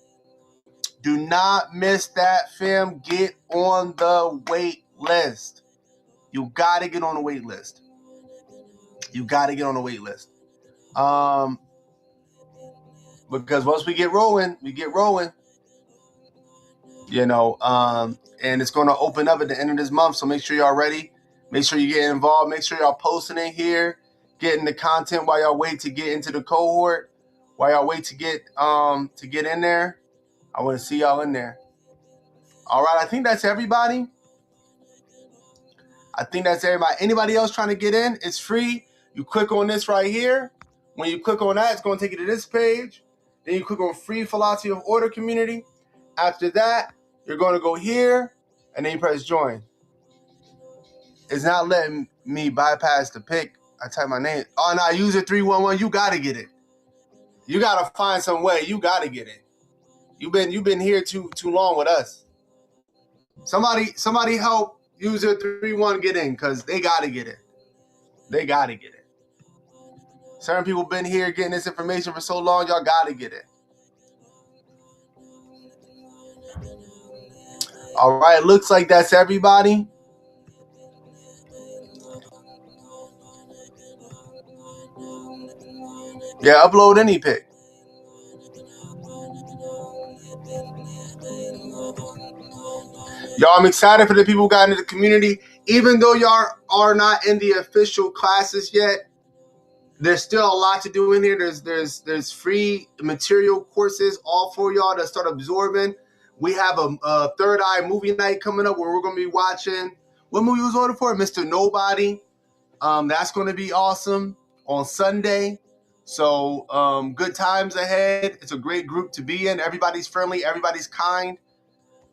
Do not miss that, fam. Get on the wait list. You got to get on the wait list. You got to get on the wait list. Because once we get rolling, you know, and it's going to open up at the end of this month. So make sure y'all ready. Make sure you get involved. Make sure y'all posting in here, getting the content while y'all wait to get into the cohort, while y'all wait to get in there. I want to see y'all in there. All right, I think that's everybody. Anybody else trying to get in? It's free. You click on this right here. When you click on that, it's going to take you to this page. Then you click on Free Philosophy of Order Community. After that, you're going to go here, and then you press Join. It's not letting me bypass the pick. I type my name. Oh, no, user 311. You got to get it. You got to find some way. You got to get it. You've been here too long with us. Somebody help user 31 get in, because they got to get it. They got to get it. Certain people been here getting this information for so long, y'all got to get it. All right, looks like that's everybody. Yeah, upload any pic. Y'all, I'm excited for the people who got into the community. Even though y'all are not in the official classes yet, there's still a lot to do in here. There's free material courses all for y'all to start absorbing. We have a Third Eye movie night coming up where we're going to be watching. What movie was ordered for? Mr. Nobody. That's going to be awesome on Sunday. So good times ahead. It's a great group to be in. Everybody's friendly. Everybody's kind.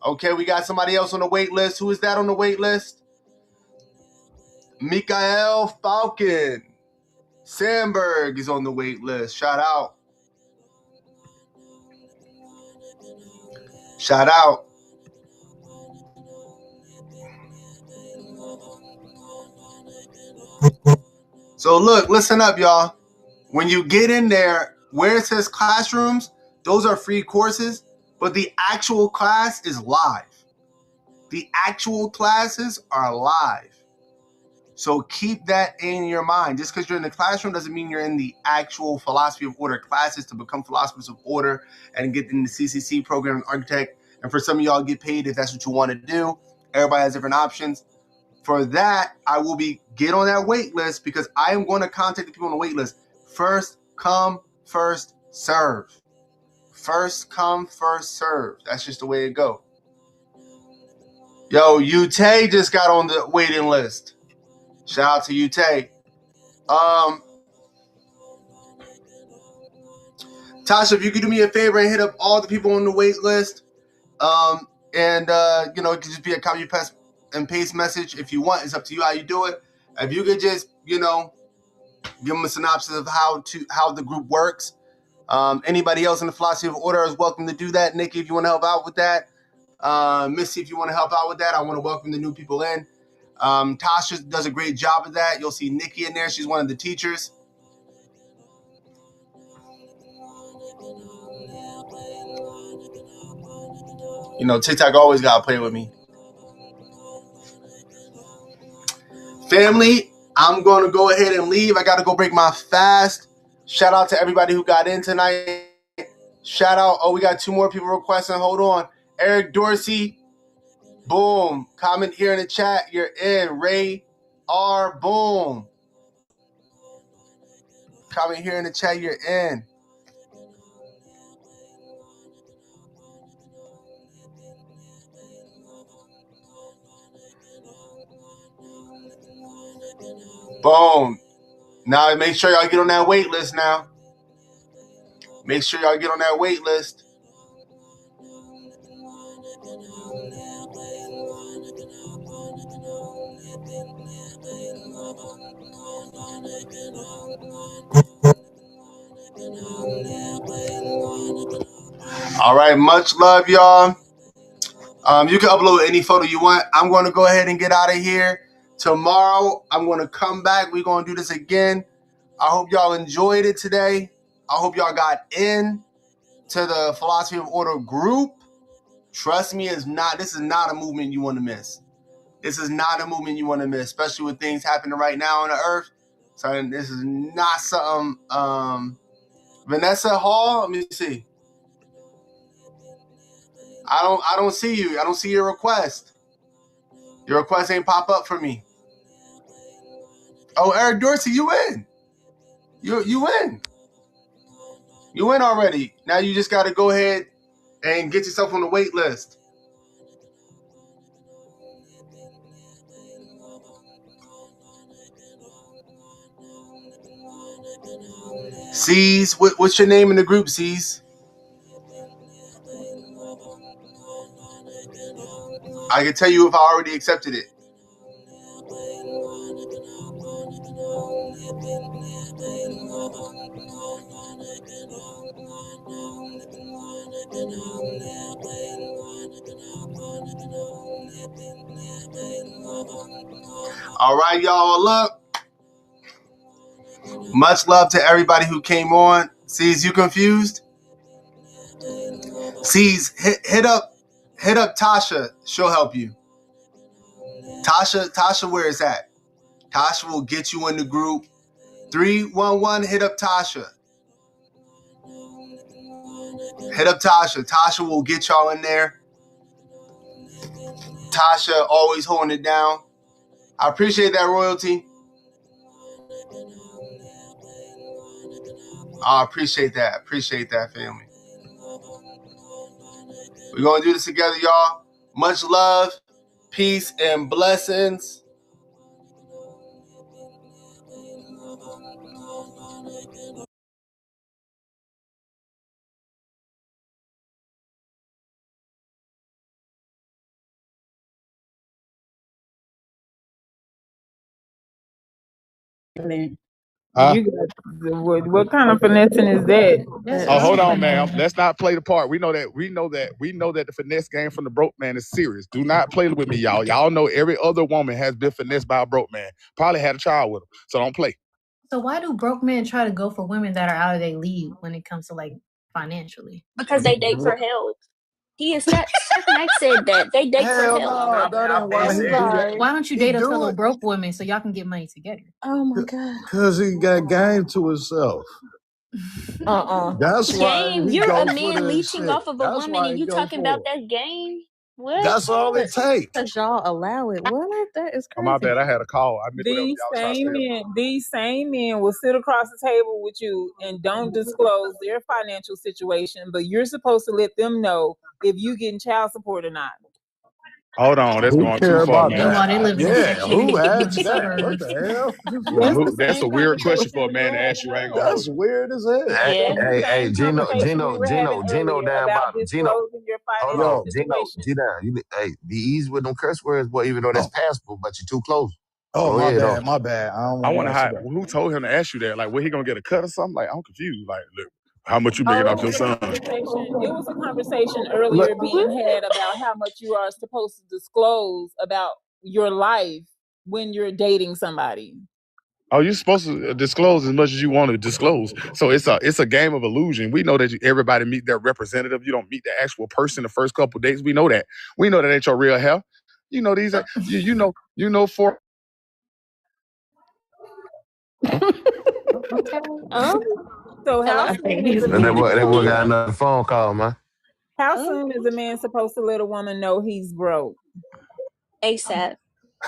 Okay, we got somebody else on the wait list. Who is that on the wait list? Mikael Falcon. Sandberg is on the wait list. Shout out. Shout out. So look, listen up, y'all. When you get in there, where it says classrooms, those are free courses, but the actual class is live. The actual classes are live. So keep that in your mind. Just because you're in the classroom doesn't mean you're in the actual Philosophy of Order classes to become Philosophers of Order and get in the CCC program and Architect. And for some of y'all, get paid if that's what you want to do. Everybody has different options. For that, I will get on that wait list, because I am going to contact the people on the wait list. First come, first serve. First come, first serve. That's just the way it goes. Yo, Ute just got on the waiting list. Shout out to Ute. Tasha, if you could do me a favor and hit up all the people on the wait list, and it could just be a copy paste and paste message if you want. It's up to you how you do it. If you could just give them a synopsis of how the group works. Anybody else in the Philosophy of Order is welcome to do that. Nikki, if you want to help out with that. Missy, if you want to help out with that, I want to welcome the new people in. Tasha does a great job of that. You'll see Nikki in there. She's one of the teachers. TikTok always got to play with me. Family, I'm going to go ahead and leave. I got to go break my fast. Shout out to everybody who got in tonight. Shout out. Oh, we got 2 more people requesting. Hold on. Eric Dorsey. Boom. Comment here in the chat. You're in. Ray R. Boom. Comment here in the chat. You're in. Boom. Now make sure y'all get on that wait list now. Make sure y'all get on that wait list. All right, much love, y'all. You can upload any photo you want. I'm going to go ahead and get out of here. Tomorrow, I'm going to come back. We're going to do this again. I hope y'all enjoyed it today. I hope y'all got in to the Philosophy of Order group. Trust me, this is not a movement you want to miss. This is not a movement you want to miss, especially with things happening right now on the earth. So this is not something. Vanessa Hall, let me see. I don't see you. I don't see your request. Your request ain't pop up for me. Oh, Eric Dorsey, you in. You in. You in already. Now you just got to go ahead and get yourself on the wait list. C's, what's your name in the group, C's? I can tell you if I already accepted it. All right, y'all. Look. Much love to everybody who came on. C's, you confused? C's, hit up Tasha. She'll help you. Tasha, where is that? Tasha will get you in the group. 311, hit up Tasha. Hit up Tasha. Tasha will get y'all in there. Tasha always holding it down. I appreciate that, Royalty. I appreciate that. Appreciate that, family. We're going to do this together, y'all. Much love, peace, and blessings. What kind of finessing is that? Oh, hold on, ma'am. Let's not play the part. We know that the finesse game from the broke man is serious. Do not play with me, y'all. Y'all know every other woman has been finessed by a broke man. Probably had a child with him. So don't play. So why do broke men try to go for women that are out of their league when it comes to like financially? Because they date for help. He is not. Mike said that they date for help. Why don't you date a fellow broke woman so y'all can get money together? Oh my god! Because he got game to himself. That's why game. You're a man leeching off of a woman, and you talking about that game. What? That's all it takes. Because y'all allow it. What? That is crazy. Oh, my bad. I had a call. I missed These same men will sit across the table with you and don't disclose their financial situation, but you're supposed to let them know if you getting child support or not. Hold on, that's going too far, man. Who asked that? What the hell? That's a weird question for a man to ask you. That's weird as hell. Hey, Gino down bottom. Gino, hold on, Gino. Hey, be easy with them curse words, boy. Even though that's passable, but you're too close. Oh, my bad. I want to hide. Who told him to ask you that? Like, what, he gonna get a cut or something? Like, I'm confused. Like, look, how much you making off your son? It was a conversation earlier being had about how much you are supposed to disclose about your life when you're dating somebody. Oh, you're supposed to disclose as much as you want to disclose. So it's a game of illusion. We know that everybody meet their representative. You don't meet the actual person the first couple of days. We know that. We know that ain't your real health. You know these. You know for. So how soon is a man? That boy got another phone call, man. How soon is a man supposed to let a woman know he's broke? ASAP.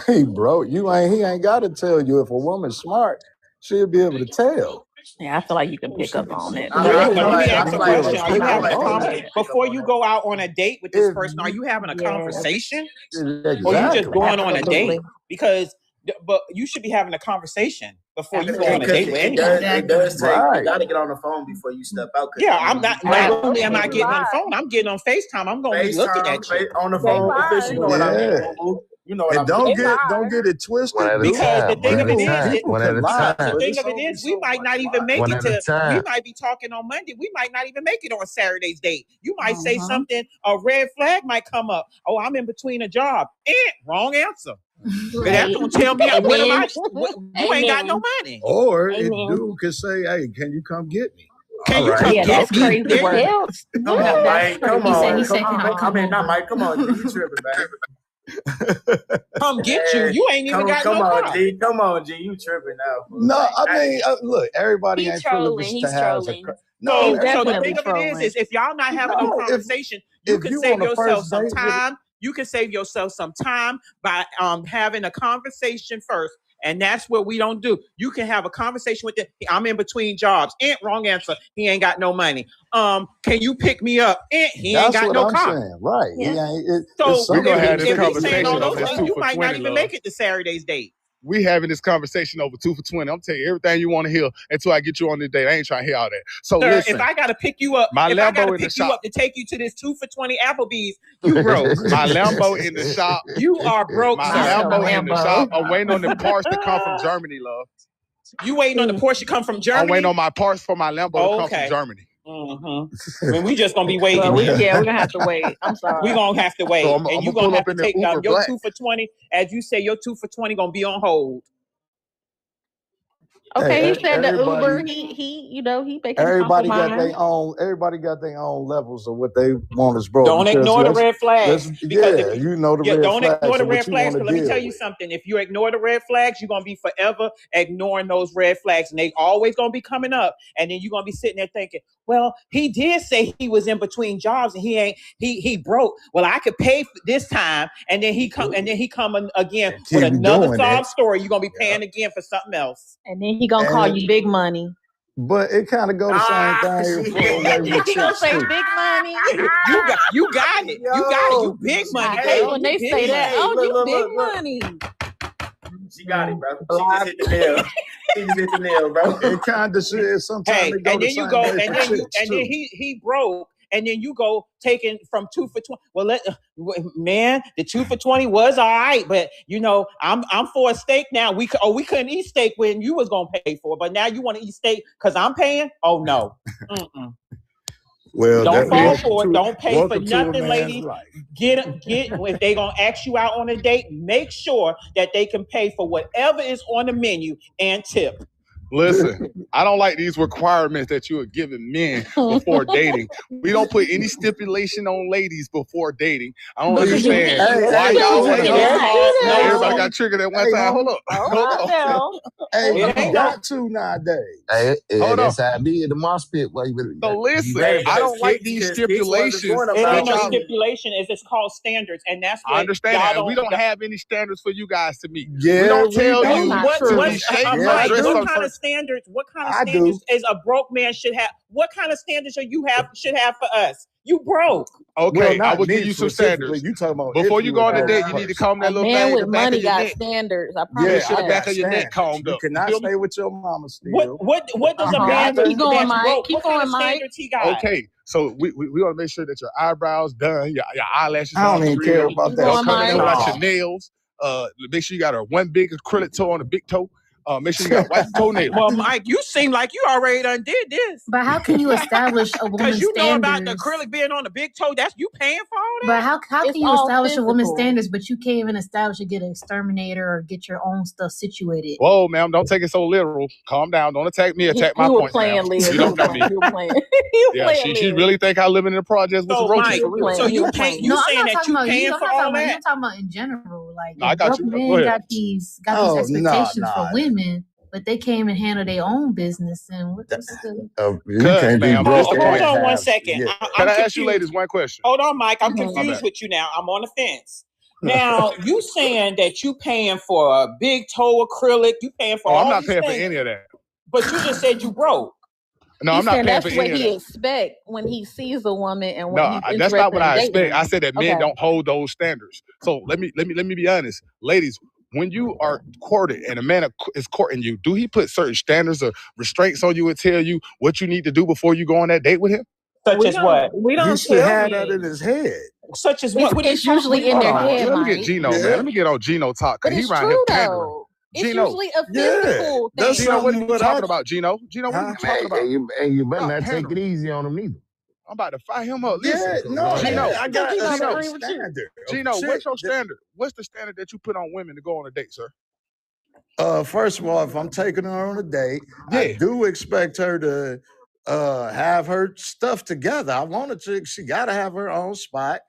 He broke. He ain't got to tell you. If a woman's smart, she'll be able to tell. Yeah, I feel like you can pick up on it. Let me ask a question. Are you having a conversation before you go out on a date with this person? Are you having a conversation, exactly. or you just going on a date? Because, but you should be having a conversation before you go on a date with anybody. It does take. You got to get on the phone before you step out. Yeah, I'm not. Not only am I getting on the phone, I'm getting on FaceTime. I'm going to be looking at you on the phone. You know what I mean? You know what and don't get it twisted. Because the thing of it is, we might not even make it to. We might be talking on Monday. We might not even make it on Saturday's date. You might say something. A red flag might come up. Oh, I'm in between a job. Wrong answer. Right. That's gonna tell me what am I? You ain't got no money. Or a dude could say, "Hey, can you come get me?" Can you come get that's me? Crazy work. Come on, Mike. Come on. He said, I mean, not Mike. Come on, you tripping, man. Come get you. You ain't even got no car. G. Come on, G. You tripping now. No, I mean, look, everybody ain't privileged to have a. No, so the thing of it is if y'all not having no conversation, you can save yourself some time. You can save yourself some time by having a conversation first. And that's what we don't do. You can have a conversation with them. I'm in between jobs. Wrong answer. He ain't got no money. Can you pick me up? He ain't got no car. Saying. Right. Yeah. He ain't, so we're gonna have this if conversation on on those things, you might not even make it to Saturday's date. we having this conversation over 2 for $20. I'm telling you everything you want to hear until I get you on this date. I ain't trying to hear all that. So Sir, listen, if I gotta pick you up, my if I Lambo gotta in the pick you shop. up to take you to this 2 for $20 Applebee's, you broke. My Lambo in the shop. You are broke, My sir. Lambo in the shop. I'm waiting on the parts to come from Germany, love. You waiting on the Porsche to come from Germany? I'm waiting on my parts for my Lambo to come from Germany. When we just gonna be waiting. Well, we're gonna have to wait. I'm sorry. We're gonna have to wait. So and you're gonna have to take your 2 for $20. As you say, your 2 for $20 gonna be on hold. Okay, he said the Uber. He making everybody got compromise. their own. Everybody got their own levels of what they want as broke. Don't ignore the red flags. Yeah, you know the red flags. Don't ignore the red flags. But let me tell you something. If you ignore the red flags, you're gonna be forever ignoring those red flags, and they always gonna be coming up. And then you're gonna be sitting there thinking, well, he did say he was in between jobs and he broke. Well, I could pay for this time, and then he come again with another sob story. You're gonna be paying again for something else, and then he gonna call you big money. But it kind of go the same thing. He gonna say big money. You got it. You got it. You big money. I hate when they say that. You big money. She got it, bro. She just hit the nail. She just hit the nail, bro. It kind of shit. Sometimes they go and the then you same go, way and for then chicks, and then he broke. And then you go taking from 2 for $20. Well, man, the 2 for $20 was all right, but I'm for a steak now. We couldn't eat steak when you was gonna pay for it, but now you want to eat steak because I'm paying? Oh no. Well, don't fall for it. Don't pay for nothing, ladies. Get if they gonna ask you out on a date, make sure that they can pay for whatever is on the menu and tip. Listen, I don't like these requirements that you are giving men before dating. We don't put any stipulation on ladies before dating. I don't understand why y'all want to go. Everybody got triggered at one time. Hold up. Hey, you got to nowadays. Hey, hold that's on. how I be in the mosh pit. So listen, I don't like these stipulations. It ain't no stipulation. It's called standards, and that's what I understand that. We don't have any standards for you guys to meet. We don't tell you to be shaped or dressed what kind of standards? What kind of standards is a broke man should have? What kind of standards should have for us? You broke. Okay, I will give you some standards. You talking about before you go on a date, you need to comb that little man thing with money got standards. I promise you. The back of your neck combed up. You cannot stay with your mama still. What does a man keep going, Mike? Keep going, Mike. He got? Okay, so we want to make sure that your eyebrows done, your eyelashes. I don't even care about that. Don't come in without your nails. Make sure you got one big acrylic toe on a big toe. Make sure you got white toenails. Well, Mike, you seem like you already done did this. But how can you establish a woman's standards? Because you know about the acrylic being on the big toe. That's you paying for all that. But how can you establish a woman's standards, but you can't even establish to get an exterminator or get your own stuff situated? Whoa, ma'am, don't take it so literal. Calm down. Don't attack me. Attack my point. You don't know me. She really think I live in the projects with the roaches. So you saying that you paying for all that? I'm talking about in general. Like, I got you. Men got these expectations for women, but they came and handle their own business. And what's the? You can't be. Hold on 1 second. Yeah. Can I ask you ladies one question? Hold on, Mike. I'm confused with you now. I'm on the fence. Now, you saying that you paying for a big toe acrylic, you paying for all I'm not these paying things, for any of that. But you just said you broke. No, I'm not paying for any of that. That's what he expect when he sees a woman and when no, that's not what I expect. I said that men don't hold those standards. So let me be honest, ladies. When you are courted and a man is courting you, do he put certain standards or restraints on you and tell you what you need to do before you go on that date with him? Such as what? We don't. He should have that in his head. Such as what? It's usually in their head. Let me get Gino, man. Let me get on Gino talk because he around here pandering. It's usually a physical thing. Gino, what are you talking about, Gino? Gino, what are you talking about? You better not take it easy on him neither. I'm about to fire him up. Listen, Gino, I got a standard. Gino, what's your standard? What's the standard that you put on women to go on a date, sir? First of all, if I'm taking her on a date, I do expect her to have her stuff together. I want her to. She got to have her own spot.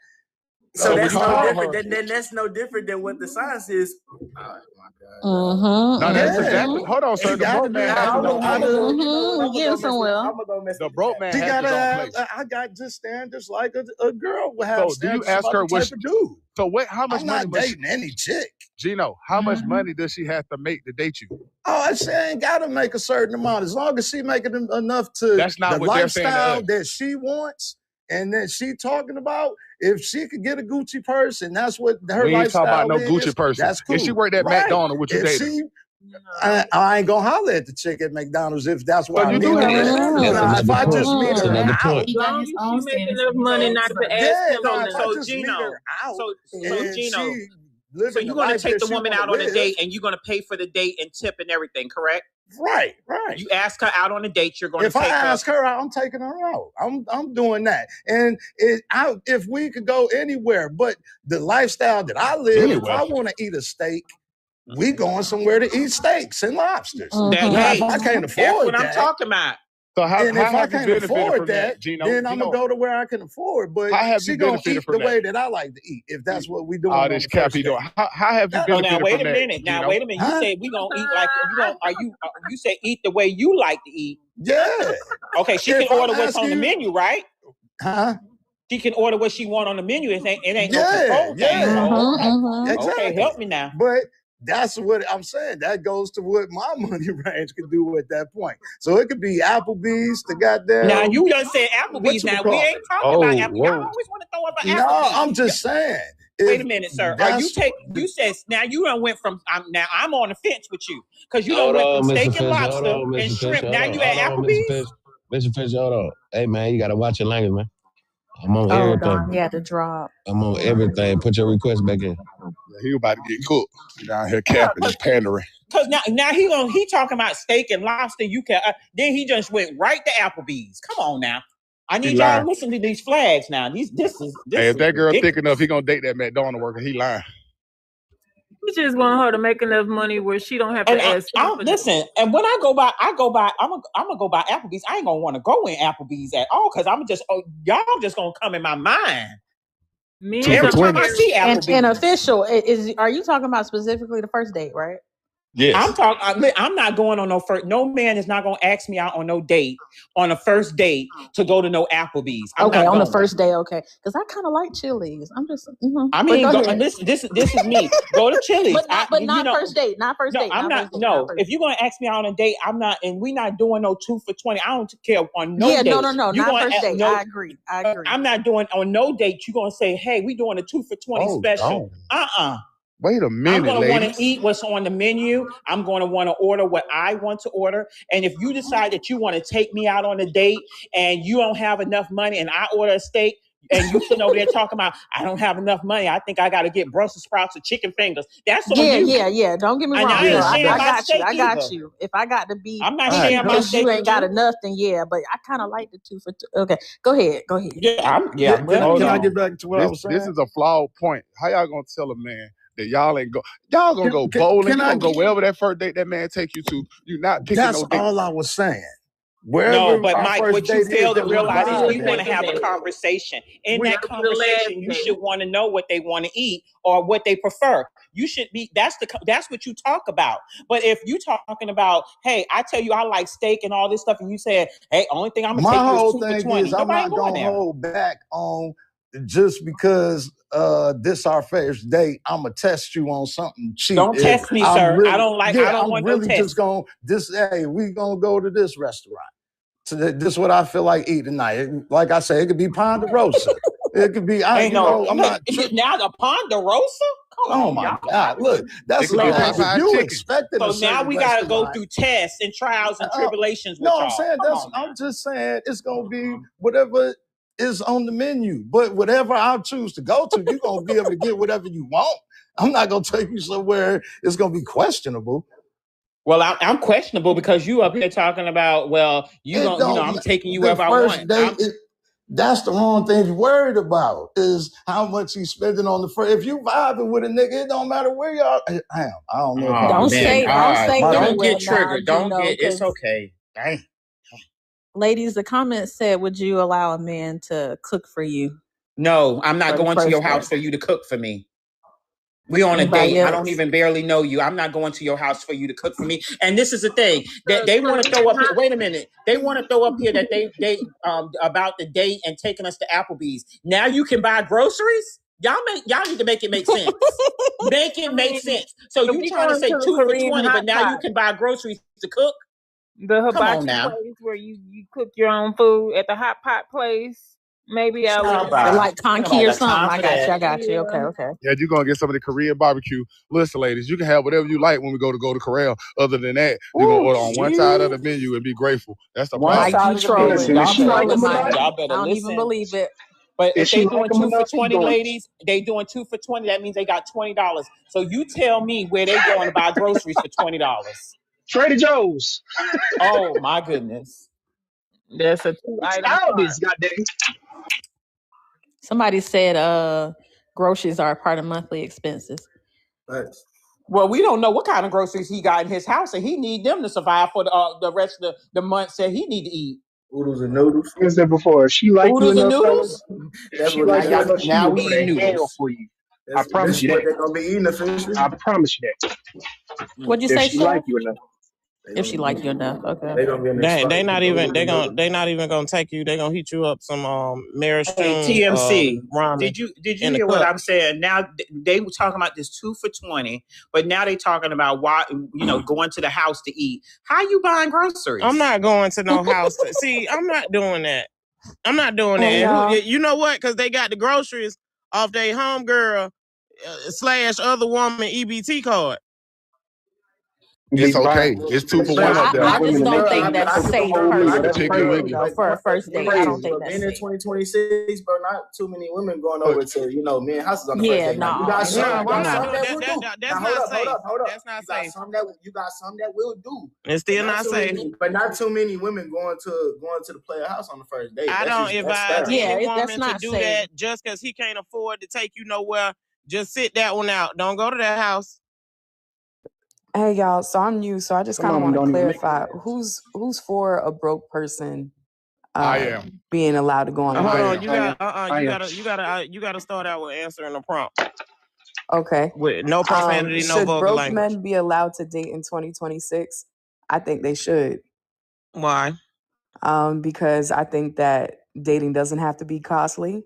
So that's no different. Then that's no different than what the science is. Oh my God. No, that's exactly. Hold on, sir. The broke man has to know how to. Get somewhere. The broke man has to know. I got just standards like a girl would have. So do you ask her what? So what? How much money? I'm not dating any chick. Gino, how much money does she have to make to date you? Oh, she ain't got to make a certain amount. As long as she making enough to that's not the what they're saying to us. that she wants. And then she talking about if she could get a Gucci purse and that's what her We ain't talking about lifestyle no is, Gucci person. that's cool. If she worked at McDonald's, would you date her? I ain't gonna holler at the chick at McDonald's if that's what I you meet do her have at. If I just meet her out, As long as she make enough money not to ask him on if I just meet her out, so Gino, so you're gonna take the woman out on a date and you're gonna pay for the date and tip and everything, correct? Right. You ask her out on a date, you're gonna if I ask her out, I'm taking her out. I'm doing that. And if we could go anywhere, but the lifestyle that I live, if I want to eat a steak, we going somewhere to eat steaks and lobsters. Now, if I can't afford that's what that, I'm talking about. So how if I have you can't benefited afford from that, Gino? then I'm gonna go to where I can afford. But she gonna eat the way that I like to eat. If that's what we doing. All this cap he doing. How have you benefited now wait from a minute. that, Now wait a minute. You say we gonna eat like you say eat the way you like to eat. Yeah. Okay, she can order what's on the menu, right? Huh? She can order what she want on the menu. It ain't no control thing. Exactly. Okay, help me now. But that's what I'm saying. That goes to what my money range can do at that point. So it could be Applebee's, the goddamn. Now you just said Applebee's. Now we ain't talking about Applebee's. Y'all always want to throw up an Applebee's. No, I'm just saying. Wait a minute, sir. You said now you done went from now I'm on the fence with you because you done went from steak and lobster and shrimp. Now you at Applebee's. Mr. Fisher, hold on. Hey man, you gotta watch your language, man. I'm on everything. Don, you had to drop. I'm on everything. Put your request back in. He about to get cooked. He down here capping and pandering. Because now he talking about steak and lobster. You can then he just went right to Applebee's. Come on now. I need y'all to listen to these flags now. This is if that girl thick enough, he gonna date that McDonald's worker. He lying. You just want her to make enough money where she don't have to ask. Listen, and when I go by. I'm gonna go by Applebee's. I ain't gonna want to go in Applebee's at all because y'all just gonna come in my mind. Every time I see Applebee's. And official are you talking about specifically the first date, right? Yes. I'm not going on no first. No man is not going to ask me out on no date on a first date to go to no Applebee's. On the first day, okay? Because I kind of like Chili's. I'm just. I mean, this is me. Go to Chili's, but not first date. Not first date. I'm not. No, if you're going to ask me out on a date, I'm not, and we're not doing no 2 for $20. I don't care on no date. No, not first date. I agree. I'm not doing on no date. You're going to say, hey, we doing a 2 for $20 special. Wait a minute, I'm going to want to eat what's on the menu. I'm going to want to order what I want to order. And if you decide that you want to take me out on a date and you don't have enough money and I order a steak and you sitting over there talking about, I don't have enough money. I think I got to get Brussels sprouts or chicken fingers. That's on you. Yeah. Don't get me wrong. I got you. If I got to be, I'm not sharing my steak. You ain't got enough, then but I kind of like the 2 for 2. Okay, go ahead. Can I get back to what I was saying? This is a flawed point. How y'all gonna tell a man that y'all gonna go bowling, you gonna go wherever that first date that man take you to. You're not picking no date. That's all I was saying. No, but Mike, what you fail to realize is we want to have a conversation. In that conversation, you should want to know what they want to eat or what they prefer. You should be. That's what you talk about. But if you talking about, hey, I tell you I like steak and all this stuff, and you said, hey, only thing I'm gonna take you is 2 for 20. I'm not gonna hold back on just because this our first date. I'm gonna test you on something cheap. Don't test me, sir. I don't want no test. Just gonna hey, we gonna go to this restaurant. So this is what I feel like eating tonight. Like I say, it could be Ponderosa. It could be. I'm not. Now the Ponderosa. Oh my God! Look, that's what if you expected. So now we gotta go through tests and trials and tribulations. With I'm saying I'm just saying it's gonna be whatever is on the menu. But whatever I choose to go to, you're gonna be able to get whatever you want. I'm not gonna take you somewhere it's gonna be questionable. Well, I'm questionable because you up here talking about, I'm taking you wherever I want. That's the wrong thing you're worried about is how much he's spending on the first. If you vibing with a nigga, it don't matter where y'all. I don't know. Don't say. Don't get triggered. It's okay. Dang. Ladies, the comment said, would you allow a man to cook for you? No, I'm not going to your house for you to cook for me. We on a date. I don't even barely know you. I'm not going to your house for you to cook for me. And this is the thing that they want to throw up here. Wait a minute. They want to throw up here that they about the date and taking us to Applebee's. Now you can buy groceries. Y'all need to make it make sense. Make it make sense. So you trying to say 2 for $20, but now you can buy groceries to cook? The hibachi place where you cook your own food at the hot pot place. Maybe I would. Like conky or something. I got you. Okay. Yeah, you're gonna get some of the Korean barbecue. Listen, ladies, you can have whatever you like when we go to Corral. Other than that, you're gonna order on one side of the menu and be grateful. That's the problem. Mike be trolling. Listen, Y'all if she like trolling, him or Mike. not, y'all I better don't even listen. believe it. But if she they like doing him 2 for enough, she $20, going. ladies, they doing 2 for $20. That means they got $20. So you tell me where they going to buy groceries for $20. Trader Joe's. Oh my goodness. That's a 2-item Childish, goddamn. Somebody said groceries are a part of monthly expenses. Thanks. Well, we don't know what kind of groceries he got in his house, and he need them to survive for the rest of the months that he need to eat. Oodles and noodles. I said before, she like you Oodles and enough, fellas. noodles? That's She what like you that's, enough, she now will we go eat to hell noodles. for you. I this promise is you what that. they're gonna be eating officially. I promise you that. What'd you If say, she Chef? like you enough. If she like you enough, okay. They're gonna be in They not even gonna take you. They gonna heat you up some maraschino TMC. ramen. Did you hear what I'm saying? Now they were talking about this 2 for $20, but now they talking about why going to the house to eat. How you buying groceries? I'm not going to no house. See, I'm not doing that. I'm not doing that. Hey, You know what? Because they got the groceries off their homegirl / other woman EBT card. It's okay. It's 2 for 1 up there. I just don't think that's I could be safe wrong, but I It's a could be Piggly wrong. Wiggly. Like for a first date. I don't think but that's being in safe. 2026, bro, not too many women going over to men houses on the Yeah, first date. Now, you got some, No, you I'm got some not that doing will that. do. That's Now not safe. hold up. That's not You got safe. you got some that will do. It's still not safe. But not too many women going to the player house on the first date. I don't advise any woman to do that just because he can't afford to take you nowhere. Just sit that one out. Don't go to that house. Hey y'all, so I'm new, so I just kind of want to clarify who's for a broke person I am being allowed to go on a date. You gotta start out with answering the prompt. Okay. With no profanity, no should vulgar broke language. men be allowed to date in 2026? I think they should. Why? Because I think that dating doesn't have to be costly.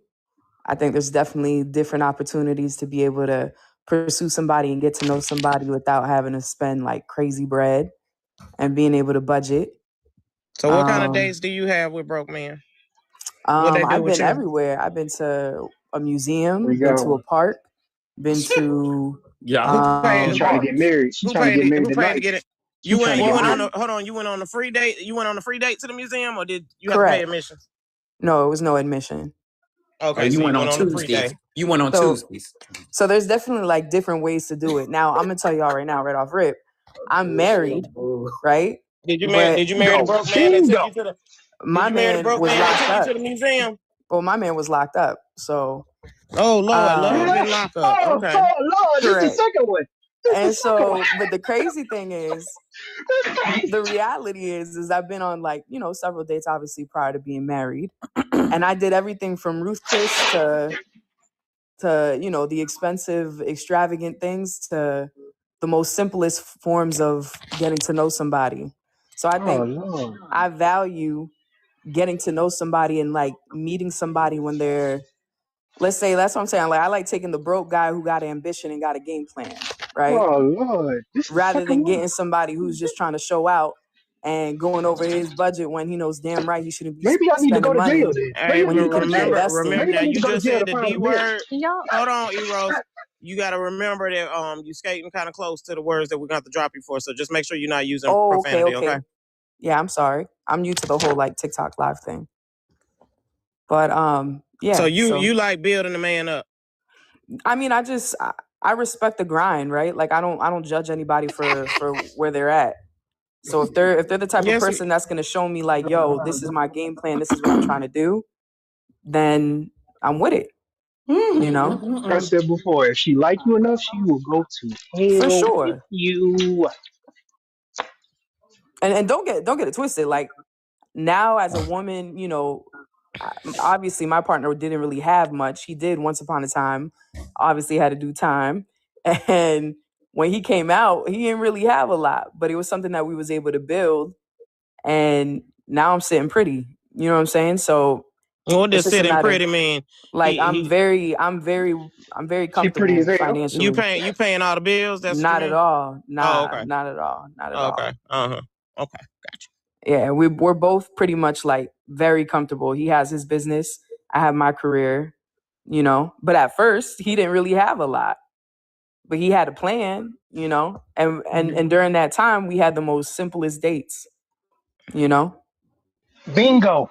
I think there's definitely different opportunities to be able to pursue somebody and get to know somebody without having to spend like crazy bread and being able to budget. So what kind of dates do you have with broke men? I've been everywhere. I've been to a museum, been to a park, been to She's trying to get married. She's trying to get married tonight. To get it? You went on a free date? You went on a free date to the museum, or did you have to pay admission? No, it was no admission. Okay, you so went you on went on a free Tuesdays. day. You went on Tuesdays. So there's definitely like different ways to do it. Now I'm gonna tell y'all right now, right off rip, I'm married, right? Did you marry the broke man that took you to the? My man was locked up. To the museum? Well, my man was locked up, so. Oh Lord, love been locked up. Okay. Oh Lord, this is the second one. And so, but the crazy thing is, the reality is I've been on like, several dates, obviously prior to being married. And I did everything from Ruth Chris to the expensive, extravagant things to the most simplest forms of getting to know somebody. So I think I value getting to know somebody and like meeting somebody when they're, let's say, that's what I'm saying. Like I like taking the broke guy who got ambition and got a game plan, right? Oh Lord, rather than getting somebody who's just trying to show out and going over his budget when he knows damn right he shouldn't be spending money when he could be investing. Remember now you just said the D word. Hold on, Eros. You got to remember that you skating kind of close to the words that we're going to have to drop you for. So just make sure you're not using profanity, okay? Yeah, I'm sorry. I'm new to the whole like TikTok live thing. But yeah. So you like building the man up? I mean, I respect the grind, right? Like I don't judge anybody for where they're at. So if they're the type of person that's gonna show me like, yo, this is my game plan, this is what I'm trying to do, then I'm with it. I said before, if she like you enough, she will go to hell for sure with you. And don't get it twisted. Like now as a woman, obviously my partner didn't really have much. He did once upon a time, obviously had to do time. And when he came out, he didn't really have a lot, but it was something that we was able to build. And now I'm sitting pretty. You know what I'm saying? So what does sitting pretty mean? Like I'm very comfortable financially. You paying all the bills? That's not at all. okay. Not at all. Not at all. Okay. Okay. Gotcha. Yeah, we're both pretty much like very comfortable. He has his business. I have my career, you know. But at first, he didn't really have a lot. But he had a plan, you know. And during that time, we had the most simplest dates, you know. Bingo.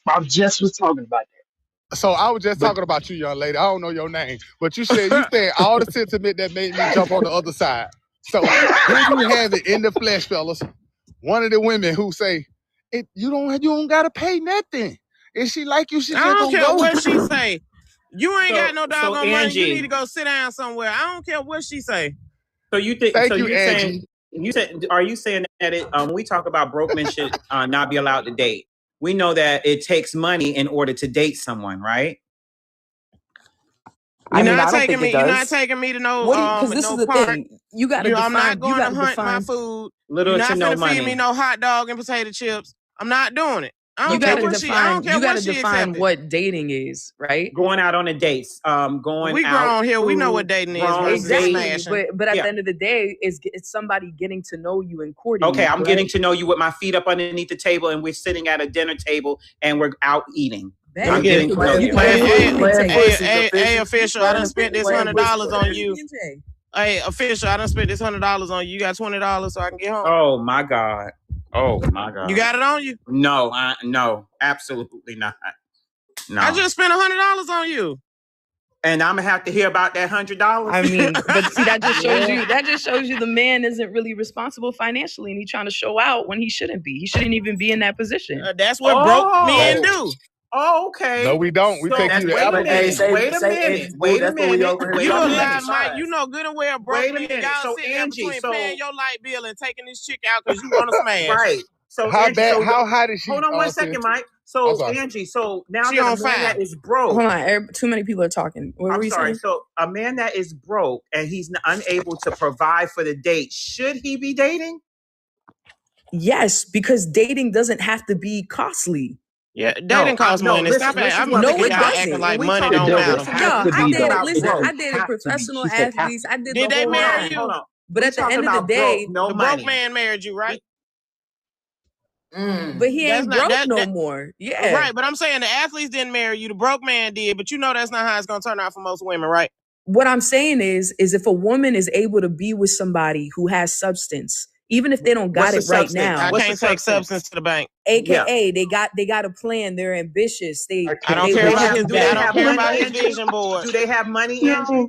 I just was talking about that. So I was just talking about you, young lady. I don't know your name, but you said all the sentiment that made me jump on the other side. So here we have it in the flesh, fellas. One of the women who say, "You don't gotta pay nothing. If she like you, she just I don't gonna care go." what she say. You ain't got no doggone money. Angie, You need to go sit down somewhere. I don't care what she say. So you think? Thank so you, you Angie. saying? Are you saying that when we talk about broke men should not be allowed to date? We know that it takes money in order to date someone, right? You're not taking me to no because this is the park. thing. You gotta define. I'm not going to hunt my food. Little You're not to no gonna money. feed me no hot dog and potato chips. I'm not doing it. I don't You care gotta what define. I don't care You gotta what she define accepted. what dating is, right? Going out on a dates. We grown here. We know what dating is versus smashing. But at the end of the day, it's somebody getting to know you and courting you. Okay, I'm right? getting to know you with my feet up underneath the table, and we're sitting at a dinner table, and we're out eating. I'm getting to know you. Hey, official, I done spent this $100 on you. Hey, official, I done spent this $100 on you. You got $20 so I can get home. Oh my God. You got it on you? No, no, absolutely not. No. I just spent $100 on you. And I'm gonna have to hear about that $100. I mean, but see, that just shows you. That just shows you the man isn't really responsible financially, and he's trying to show out when he shouldn't be. He shouldn't even be in that position. That's what broke men do. Oh, okay. No, we don't. We take you to Wait a minute. Wait a minute. You a lie, Mike. You know good and well broke men. Y'all sitting there Angie, between paying your light bill and taking this chick out because you want to smash. Right. So how Angie, bad? How high did she? Hold on 1 second, Mike. So Angie, so now she that on a man that is broke. Hold on, too many people are talking. What were you saying? So a man that is broke and he's unable to provide for the date, should he be dating? Yes, because dating doesn't have to be costly. Yeah, dating costs money. Stop it. I'm acting like money don't matter. I dated professional athletes. I did. Did they marry you? But at the end of the day, the broke man married you, right? But he ain't broke no more. Yeah. Right, but I'm saying the athletes didn't marry you. The broke man did, but you know that's not how it's going to turn out for most women, right? What I'm saying is if a woman is able to be with somebody who has substance, even if they don't got it right now. I can't take substance to the bank. AKA, they got a plan. They're ambitious. I don't care about his vision board. Do they have money, Angie?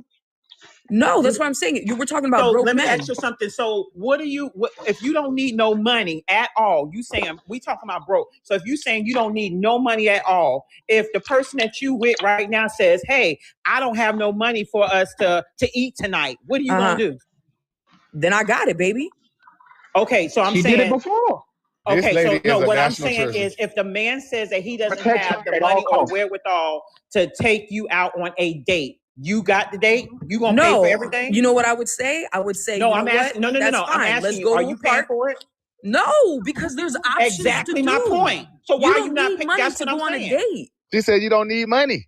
No, that's what I'm saying. You were talking about broke men. Let me ask you something. So if you don't need no money at all, you saying, we talking about broke. So if you saying you don't need no money at all, if the person that you with right now says, hey, I don't have no money for us to eat tonight, what are you going to do? Then I got it, baby. Okay, so I'm saying. She did it before. Okay, so no, what I'm saying is if the man says that he doesn't have the money or wherewithal to take you out on a date, you got the date? You gonna pay for everything? You know what I would say? I would say, no, I'm asking. No. I'm asking Let's go. Are you paying for it? No, because there's options. Exactly my point. So why you you not need money that's to what go I'm on saying. a date? She said you don't need money.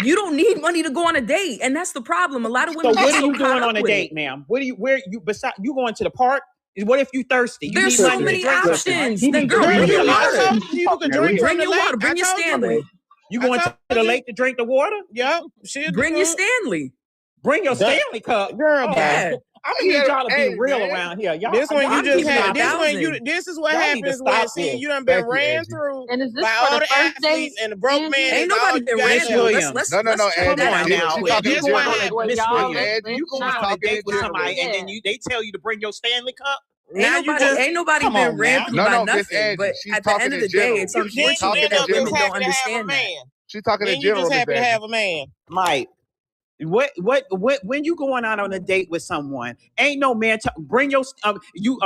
You don't need money to go on a date, and that's the problem. A lot of women. So what are you doing on a date, ma'am? Besides you going to the park? What if you thirsty? There's so many options. Then girl, bring your water. You can drink bring your water. Bring your Stanley. You going to the lake to drink the water? Yep. Bring your Stanley. Bring your Stanley cup, girl. Yeah. I'm gonna need y'all to be real around here. Y'all, this one you just had. This is what happens when you done been ran through by all the athletes and the broke man. Ain't nobody been ran through. Let's come on now. This one happened. You going on a date with somebody and then they tell you to bring your Stanley cup. Ain't nobody been ran through by nothing. But at the end of the day, it's unfortunate that women don't understand that. She's talking in general. You just happy to have a man, Mike. What when you going out on a date with someone, ain't no man bring your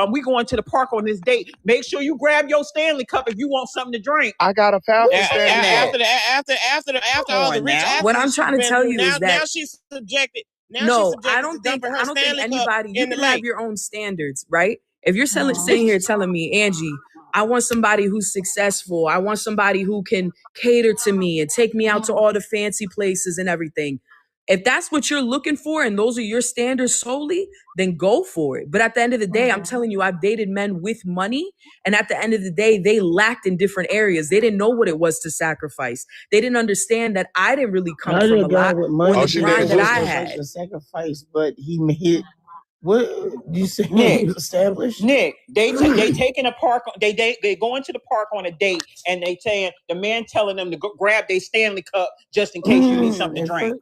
we going to the park on this date. Make sure you grab your Stanley cup if you want something to drink. I got a Falcon Stanley. After all the rich athletes, what I'm trying to tell you is that now she's subjected. I don't think anybody. You can have your own standards, right? If you're sitting here telling me, Angie, I want somebody who's successful. I want somebody who can cater to me and take me out to all the fancy places and everything. If that's what you're looking for and those are your standards solely, then go for it. But at the end of the day, I'm telling you, I've dated men with money. And at the end of the day, they lacked in different areas. They didn't know what it was to sacrifice. They didn't understand that I didn't really come from a lot with money or the grind that I had. The sacrifice, but he made what you say? Nick, established. Nick, they taking a park. They go into the park on a date, and they saying the man telling them to go grab their Stanley Cup just in case you need something to drink.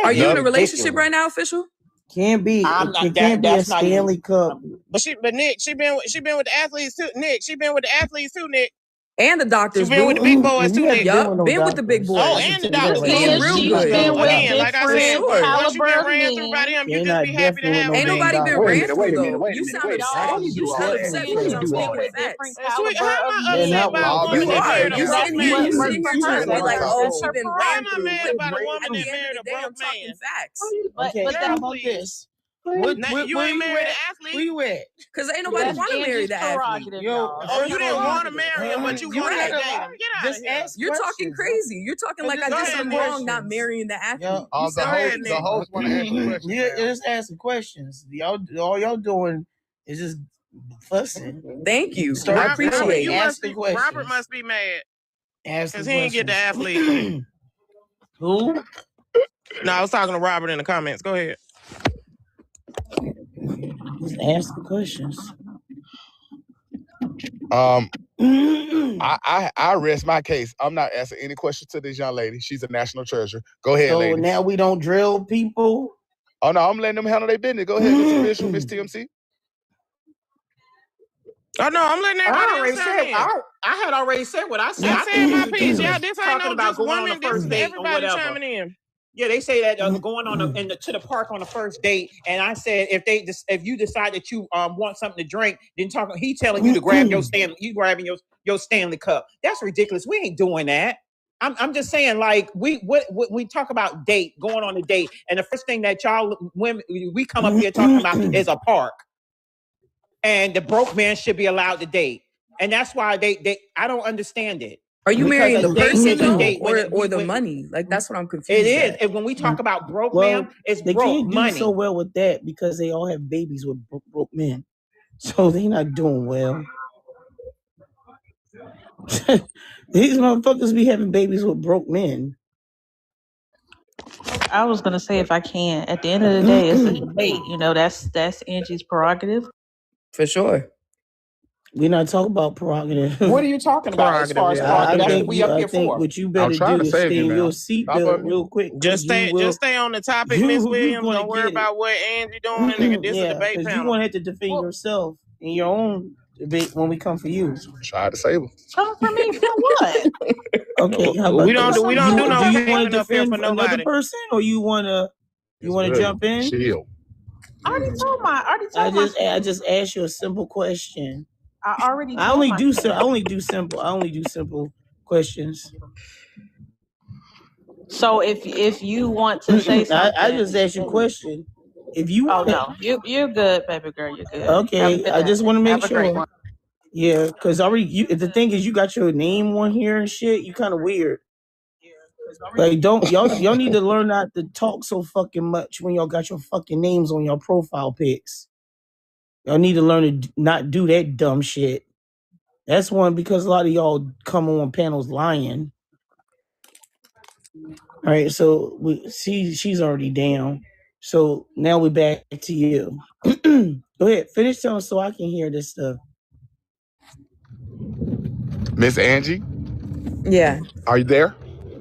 Are you in a relationship right now, official? Can't be. It can't be a Stanley Cup. But Nick, she been with the athletes too. Nick, she been with the athletes too, Nick. And the doctors. She been with the big boys too, Nick. Yup, been with the big boys. Oh, and the doctors. She's been with Again, like I said, once you caliber been ran through by them, you just be happy to have Ain't them. nobody been ran through though. Wait a You minute. sound upset. You sound upset because I'm speaking with facts. Sweet, how am I upset about a You woman that are. married a You broke sitting man? here trying to be like, oh, she been Why ran am I through. mad about a woman At the that end married of a the day, I'm broke talking man? facts. Okay, how about this? You ain't married an athlete. Where you at? Because ain't nobody want to marry the athlete. Oh, you didn't want to marry him, but you wanted to date him. Get out of here. You're talking crazy. You're talking like I did something wrong not marrying the athlete. The host want to ask you questions. Yeah, just ask questions. All y'all doing is just fussing. Thank you. I appreciate it. Robert must be mad because he didn't get the athlete. Who? No, I was talking to Robert in the comments. Go ahead. Just ask the questions. I rest my case. I'm not asking any questions to this young lady. She's a national treasure. Go ahead, ladies. So now we don't drill people? Oh, no, I'm letting them handle their business. Go ahead, Miss Official, Miss TMC. Oh, no, I'm letting everybody else chime in. I had already said what I said. I said my piece. Yeah, this ain't Talking no about just going on women. the first This date everybody or whatever. chiming in. Yeah, they say that going on to the park on the first date, and I said if you decide that you want something to drink, then he telling you to grab your grabbing your Stanley Cup. That's ridiculous. We ain't doing that. I'm just saying, like we talk about going on a date, and the first thing that y'all women we come up here talking about is a park, and the broke man should be allowed to date, and that's why I don't understand it. Are you marrying the person or the money? Like that's what I'm confused. It is. And when we talk about broke men, it's they broke can't money. do so well with that because they all have babies with broke men, so they not doing well. These motherfuckers be having babies with broke men. I was gonna say if I can. At the end of the day, it's a debate. You know, that's Angie's prerogative. For sure. We're not talking about prerogative. What are you talking about as far as prerogative? That's what we up here for. What you better do is stay in your seatbelt real quick. Just stay on the topic, Miss Williams. Don't worry about what Angie doing. Nigga, this is a debate panel. You're gonna have to defend yourself in your own debate when we come for you. Try to save them. Come for me for what? Okay, how about we don't do no. Do you want to defend another person, or you want to jump in? Chill. I already told my. I just asked you a simple question. I only do simple questions. So if you want to say something, I just asked you a question. If you no, you're good, baby girl, you're good. Okay, I just want to make sure. Yeah, because the thing is, you got your name on here and shit. You kind of weird. Like, y'all need to learn not to talk so fucking much when y'all got your fucking names on your profile pics. Y'all need to learn to not do that dumb shit. That's one because a lot of y'all come on panels lying. All right, so she's already down. So now we're back to you. Go ahead, finish telling so I can hear this stuff. Miss Angie? Yeah. Are you there?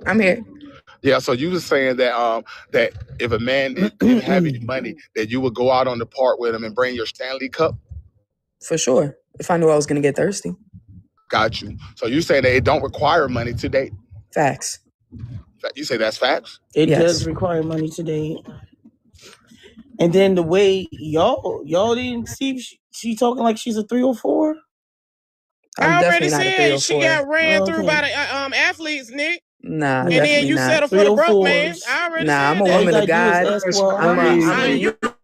I'm here. Yeah, so you were saying that that if a man didn't have any money, that you would go out on the park with him and bring your Stanley Cup? For sure. If I knew I was going to get thirsty. Got you. So you say that it don't require money to date? Facts. You say that's facts? It does require money to date. And then the way y'all didn't see she talking like she's a 304? I already said she got ran through by the athletes, Nick. Nah, and then you settle for the broke man. I already said I'm a woman of God.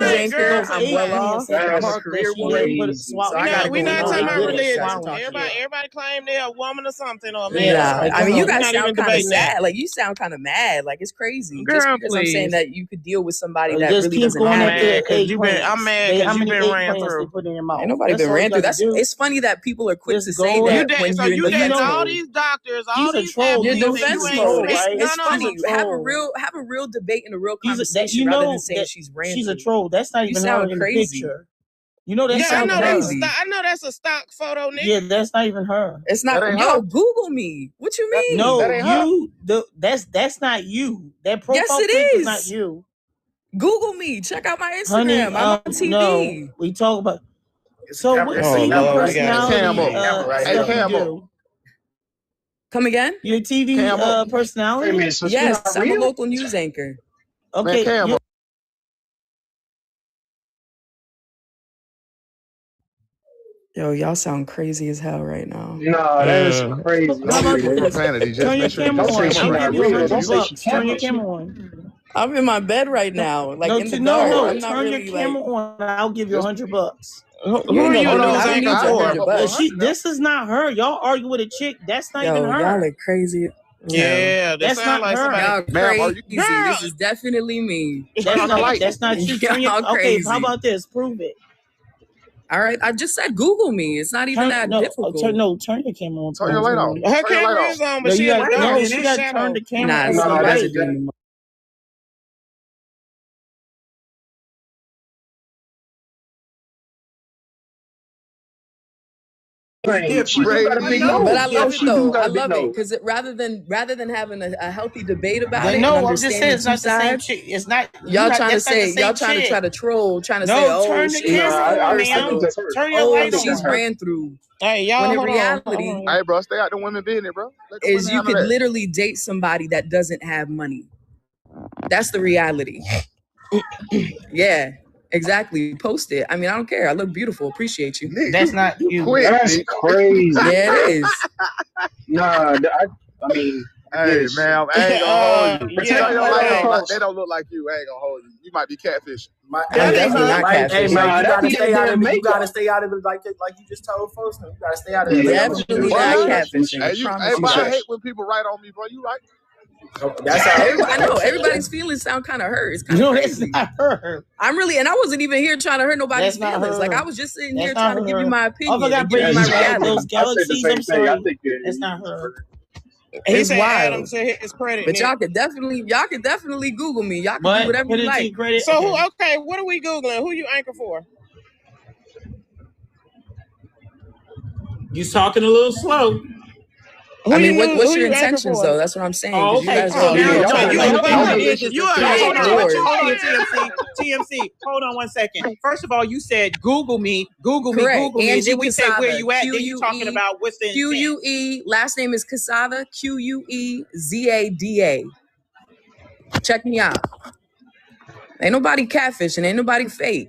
anchor. Those I'm 8 well playing off. Central I'm a Park that career she woman. put it swap. So I gotta We're go not know talking about what you guys religion. are talking about. Everybody claim they're a woman or something or a man. Yeah, I mean, you guys not even sound kind of debating that. sad. Like you sound kind of mad. Like it's crazy. Girl, Just because I'm saying please. that you could deal with somebody that Just really keep doesn't going have after the it. 8 plants. I'm mad because How you've many been 8 ran plants through. they put in your mouth? Ain't nobody That's been all you ran through. gotta do. It's funny that people are quick Just to say go that there. when So you're you in dating defense all mode. these doctors, He's all a these troll. Your athletes, and defense you ain't mode. smashed It's none of funny. them. Have a real debate and a real conversation You rather know than saying that she's ran she's a through. troll. That's not You even her sound in the crazy. picture. You know that's Yeah, not I even know her. crazy. I know that's a stock photo, nigga. Yeah, that's not even her. It's not. Yo, Google me. What you mean? No, that's not you. That profile Yes, it pic is is. not you. Google me. Check out my Instagram. Honey, I'm on TV. No, we talk about. So what Oh, TV Lord, personality stuff Cam you up. do? Come again? Your TV Cam up. personality? Wait a minute, so she's Yes, not I'm a real? local news anchor. Okay. Man, Cam up. Yo, y'all sound crazy as hell right now. Nah, that is crazy. Don't Don't use do that. profanity. Just Turn your make sure you camera Don't say on. she I'll not give you real. Don't say she $100. Turn your catfish you. camera on. I'm in my bed right now, like in the dark. I'm not Turn really your camera on. I'll give you $100. Who are you I news don't need anchor your for? $100. This is not her. Y'all argue with a chick. That's not even Yo, her. y'all are crazy. Yeah, that's sound not like her. somebody. Y'all Ma'am, are crazy. you? Girl. This is definitely me. That's not you. Y'all Okay, crazy. how about this? Prove it. All right, I just said Google me. It's not even that difficult. Turn your camera on. Turn your light off. Her Turn your camera light is off. on, but she got to turn the camera Nah, on. see, Nah, you guys that's are doing the She do got a big nose. But I Yo, love it she do though. got I a big love it nose. because rather than having a healthy debate about it and No, I'm just saying understanding it's two not the same sides, chick. It's not. y'all trying to try to troll, trying to say, oh, turn the she camera on, ma'am. Turn your light on. she's ran through. Hey, y'all, When in hold reality, on. Hey, bro, stay out the women business, bro. Let the is women you handle could that. literally date somebody that doesn't have money. That's the reality. Yeah, exactly. Post it. I mean, I don't care. I look beautiful. Appreciate you. That's not you. Quick, That's crazy. Yeah, it is. Nah, I mean, hey, yes. man, I ain't gonna hold you. Protect Turn your my light on. clothes. They don't look like you. I ain't gonna hold you. You might be catfishing. I'm definitely not catfishing. Hey, man, you gotta stay out of it. You gotta makeup. stay out of it like you just told folks. You gotta stay out of it. Definitely not catfishing. Hey, but I hate when people write on me, bro. You right? That's how I know everybody's feelings sound kind of hurt. It's kind of crazy. That's not her. I'm really, and I wasn't even here trying to hurt nobody's That's not feelings. her. Like I was just sitting That's here not trying to give you her. my I opinion forgot and give you my reality. those galaxies. I'm sorry. That's not her. It's said wild. Adam to his credit, But Nick. y'all could definitely Google me. Y'all can do whatever you like. So okay, what are we Googling? Who you anchor for? You talking a little slow. I mean, what's your intentions though? That's what I'm saying. Oh, okay. You guys So now TMC. Hold on 1 second. First of all, you said Google me, Google Correct. me, Google me. Angie And then we say Quesada, where you at. Then you talking about what's the intent. QUE. Last name is Quesada. QUEZADA. Check me out. Ain't nobody catfishing. Ain't nobody fake.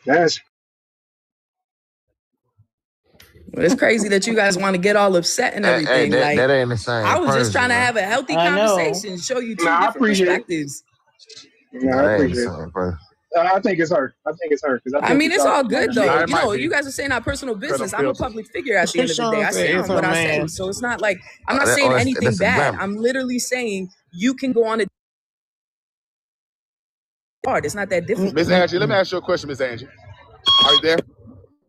That's. It's crazy that you guys want to get all upset and everything. Hey, like that ain't the same. I was just trying to man. have a healthy conversation, show you two different perspectives. Nah, I appreciate it. I think it's her. I mean, it's all good though. You know, you guys are saying our personal business. I'm a public figure at the end of the day. I stand on what I say. So it's not like I'm not saying anything bad. I'm literally saying you can go on a hard. It's not that difficult. Miss Angie, let me ask you a question, Miss Angie. Are you there?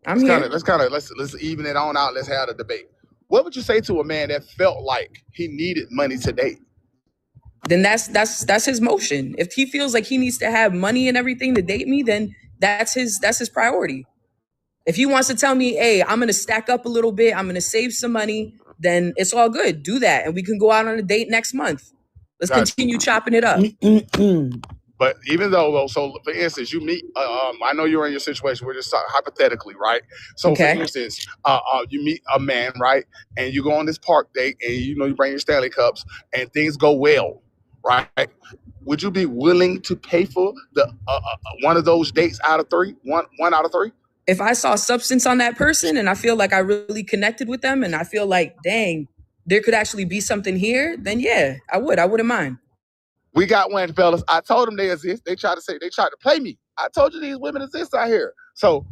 I'm here. Let's even it on out. Let's have the debate. What would you say to a man that felt like he needed money to date? Then that's his motion. If he feels like he needs to have money and everything to date me, then that's his priority. If he wants to tell me, hey, I'm gonna stack up a little bit, I'm gonna save some money, then it's all good. Do that, and we can go out on a date next month. Let's continue chopping it up. But even though, so for instance, you meet, I know you're in your situation. We're just talking hypothetically, right? So for instance, you meet a man, right? And you go on this park date and you bring your Stanley Cups and things go well, right? Would you be willing to pay for the one of those dates out of three? One out of three? If I saw substance on that person and I feel like I really connected with them and I feel like, dang, there could actually be something here, then yeah, I would. I wouldn't mind. We got one, fellas. I told them they exist. They tried to play me. I told you these women exist out here. So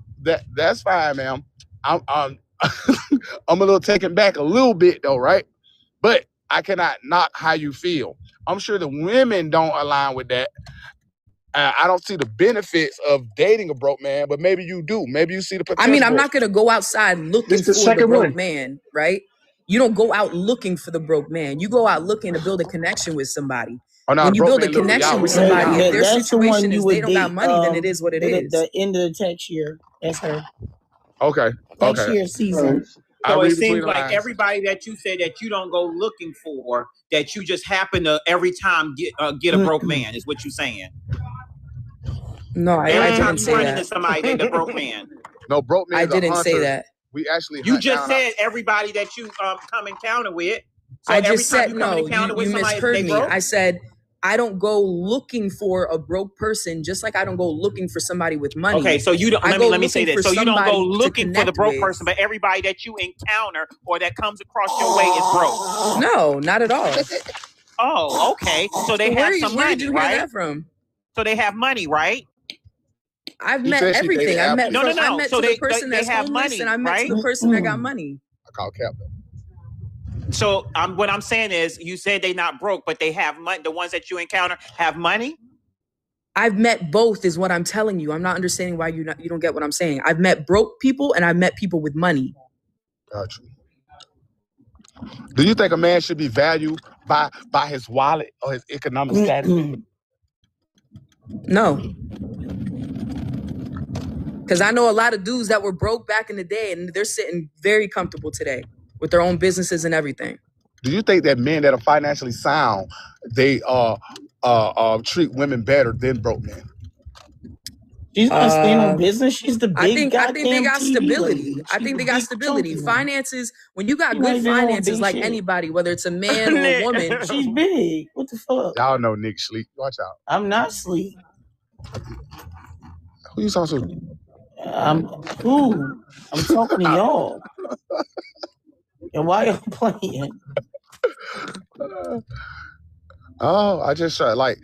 that's fine, ma'am. I'm I'm a little taken back a little bit though, right? But I cannot knock how you feel. I'm sure the women don't align with that. I don't see the benefits of dating a broke man, but maybe you do. Maybe you see the potential. I mean, I'm not gonna go outside looking for the broke man, right? You don't go out looking for the broke man. You go out looking to build a connection with somebody. When you build a connection with somebody, if their situation is they don't got money, then it is what it is. The end of the tax year, that's her. Okay. Tax year season. So it seems like everybody that you said that you don't go looking for, that you just happen to every time get a broke man, is what you're saying. No, I didn't say that. Every time you run into somebody, they the broke man. No, broke man. I didn't say that. We actually. You just said everybody that you come encounter with. So I just said you misheard me. I said I don't go looking for a broke person, just like I don't go looking for somebody with money. Okay, so you don't. Let me say this. So you don't go looking for the broke person, but everybody that you encounter or that comes across your way is broke. No, not at all. Oh, okay. So they have some money, where did you hear right? that from? So they have money, right? I've met everything. I met I met so to the person that's have homeless, money, and I met right? to the person that got money. I call cap though. So what I'm saying is, you said they not broke, but they have money. The ones that you encounter have money. I've met both, is what I'm telling you. I'm not understanding why you don't get what I'm saying. I've met broke people and I've met people with money. Gotcha. Do you think a man should be valued by his wallet or his economic status? No. Because I know a lot of dudes that were broke back in the day and they're sitting very comfortable today with their own businesses and everything. Do you think that men that are financially sound, they treat women better than broke men? She's not staying on business. She's the big I think they got TV stability. lady. I think they got stability. Finances, when you got good finances, like anybody, whether it's a man or a woman. She's big. What the fuck? Y'all know Nick sleep. Watch out. I'm not sleep. Who you talking to? I'm talking to y'all. And why y'all playing? Oh, I just like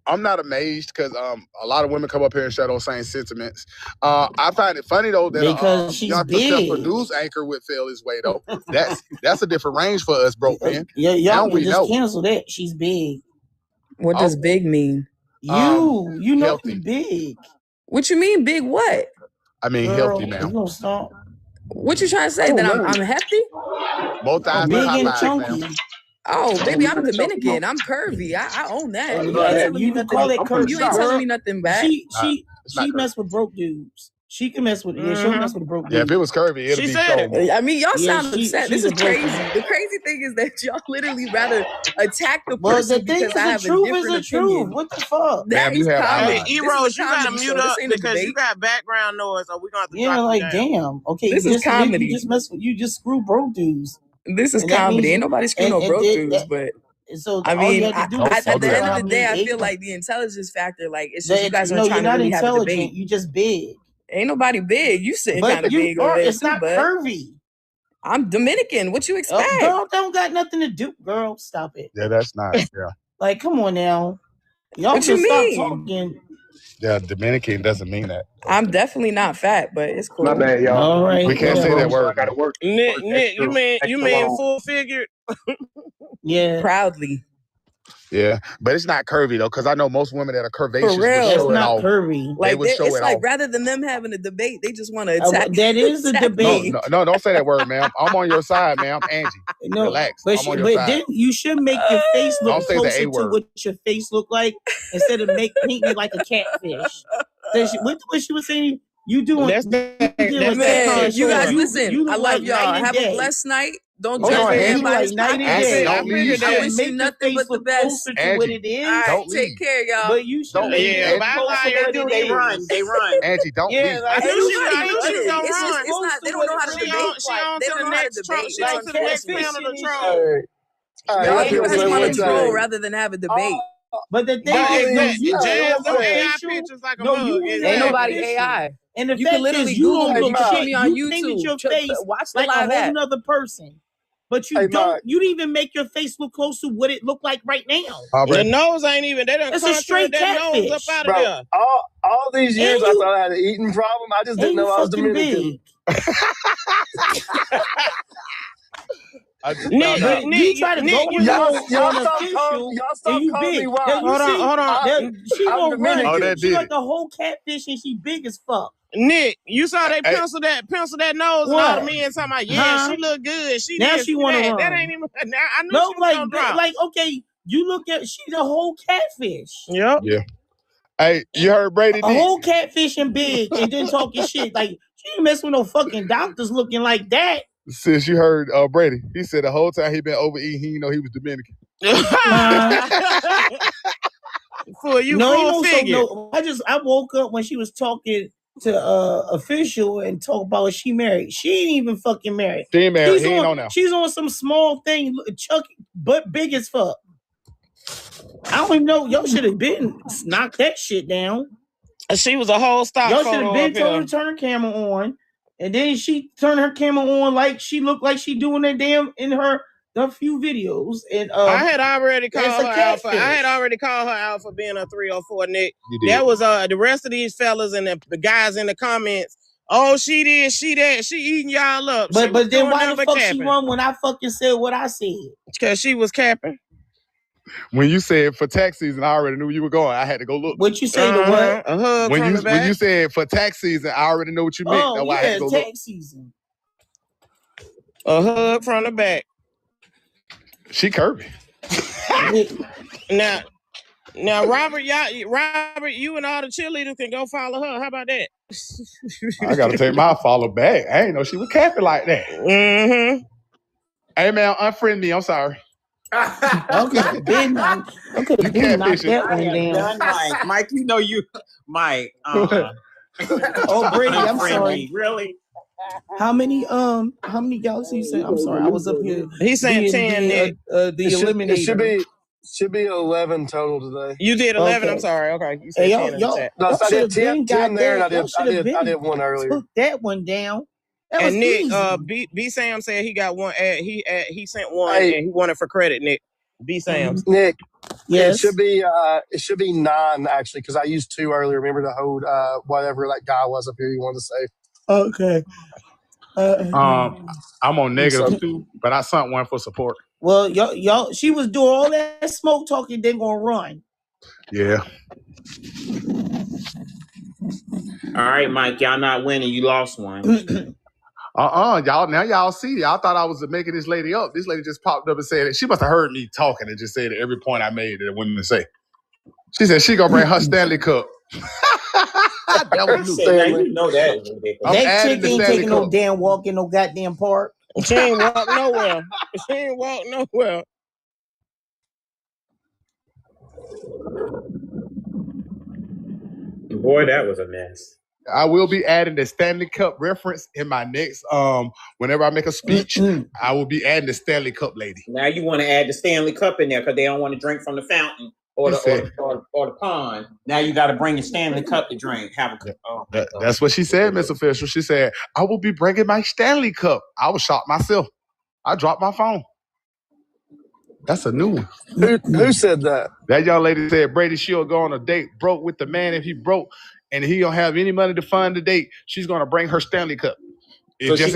I'm not amazed because a lot of women come up here and share those same sentiments. I find it funny though that because she's big. Self-produced anchor would feel his way though. That's a different range for us, broke men. Yeah, y'all can just cancel that. She's big. What does big mean? You know big. What you mean big? What? I mean healthy now. You gonna stop? What you trying to say? That I'm hefty? Both eyes big and chunky. Oh, baby, I'm Dominican. I'm curvy. I own that. You can call it curvy. You ain't telling me nothing bad. She mess with broke dudes. She can mess with she'll mess with a broke dude. Yeah, if it was curvy, it'd be so. I mean, y'all sound upset. This is crazy. The crazy thing is that y'all literally rather attack the person because I have a different opinion. What the fuck? That is comedy. Hey, E-Rose, you gotta mute up because you got background noise, or we're gonna have to drop you down. Damn. Okay, this is comedy. You just screw broke dudes. This is comedy. Ain't nobody screwing no broke dudes, but. So I mean, at the end of the day, I feel like the intelligence factor, like it's just you guys are trying to really have a debate. You just big. Ain't nobody big. You sitting kind of big over there. It's not curvy. I'm Dominican. What you expect? Girl, don't got nothing to do. Girl, stop it. Yeah, that's not. Yeah. Like, come on now. Y'all what you mean? Stop talking. Yeah, Dominican doesn't mean that. I'm definitely not fat, but it's cool. My bad, y'all. All right. We can't say that word. I gotta work. Nick, you mean full figured? Yeah. Proudly. Yeah, but it's not curvy though, because I know most women that are curvaceous For real. would show it's it not off. Curvy. Like it's like rather than them having a debate, they just want to attack. That is a debate. No, don't say that word, ma'am. I'm on your side, ma'am. Angie, relax. I'm on your side. Then you should make your face look Don't closer to what your face look like instead of painting it like a catfish. What she was saying? You doing? Man, you guys listen. I love y'all. Have a blessed night. Don't judge me. Everybody's Angie, don't leave. I wish you nothing but the best. What it is. All right, take care, y'all. But you should. They run. Angie, don't leave. I knew she was gonna It's run. not. They don't know how to debate. They don't know how to debate. She on to the next panel to troll. Y'all guys want to troll rather than have a debate. But the thing is, you Jazz, them AI pictures like a mug. Ain't nobody AI. And the you fact can literally is, you Google don't her. look You can shit. me on You YouTube. painted your face watch the like live a whole ad. nother person. but you don't. You didn't even make your face look close to what it looked like right now. The nose ain't even. They done contoured that nose up out of there. All these years, I thought I had an eating problem. I just didn't know I was Dominican. Nick, you try to go on official, and you big. Hold on. She gonna run. She like a whole catfish, and she big as fuck. Nick, you saw they pencil that nose, and all the men talking about, she look good. She now did, she want to run. That ain't even. Now, I knew she was gonna drop. Like okay, you look at she's a whole catfish. Yep. Yeah. Hey, you heard Brady? A whole catfish and big, and then talking shit like she ain't mess with no fucking doctors looking like that. Since you heard Brady, he said the whole time he been overeating, he didn't know he was Dominican. For you, full figure. I woke up when she was talking to official and talk about she married. She ain't even fucking married. She ain't married. He ain't on now. She's on some small thing, Chucky, but big as fuck. I don't even know. Y'all should have been knocked that shit down. She was a whole stock. Y'all should have been told her to turn her camera on, and then she turned her camera on like she looked like she doing that damn in the few videos. And I had already called her out for. I had already called her out for being a 304, Nick. That was the rest of these fellas and the guys in the comments. Oh, she did, she that, she eating y'all up. But then why the fuck she won when I fucking said what I said? Because she was capping. When you said for tax season, I already knew you were going. I had to go look. What you say to what? A hug when from the back. When you said for tax season, I already know what you meant. That's why I had to go tax look. Season. A hug from the back. She curvy. Now, Robert, you and all the cheerleaders can go follow her. How about that? I gotta take my follow back. I ain't know she was capping like that. Mm-hmm. Hey man, unfriend me. I'm sorry. I could have been knocked that one down. Mike, you know you, Mike. Oh, Brady, I'm sorry. Really? How many galaxies? I'm sorry, I was up here. He said 10. The eliminator. It should be 11 total today. You did 11. Okay. I'm sorry. Okay, you said 10 in the chat. No, I did 10 there, and I did one earlier. Took that one down. That and Nick, easy. B Sam said he got one. He sent one, and he wanted for credit. Nick, B Sam. Nick, yes, it should be 9 actually because I used 2 earlier. Remember to hold whatever that guy was up here you wanted to say. Okay. I'm on -2, but I sent one for support. Well, y'all, she was doing all that smoke talking. Then gonna run. Yeah. All right, Mike. Y'all not winning. You lost one. Y'all see. Y'all thought I was making this lady up. This lady just popped up and said it. She must have heard me talking and just said every point I made that I wanted to say. She said she gonna bring her Stanley Cup. That was Stanley. You know that. That chick ain't taking no damn walk in no goddamn park. She ain't walk nowhere. She ain't walk nowhere. Boy, that was a mess. I will be adding the Stanley Cup reference in my next whenever I make a speech, I will be adding the Stanley Cup lady. Now you want to add the Stanley Cup in there because they don't want to drink from the fountain or the pond. Now you got to bring a Stanley Cup to drink. Have a cup. That's what she said, Miss Official. She said, I will be bringing my Stanley Cup. I was shocked myself. I dropped my phone. That's a new one. Who said that? That young lady said Brady she'll go on a date broke with the man if he broke and he don't have any money to fund the date. She's gonna bring her Stanley Cup. So she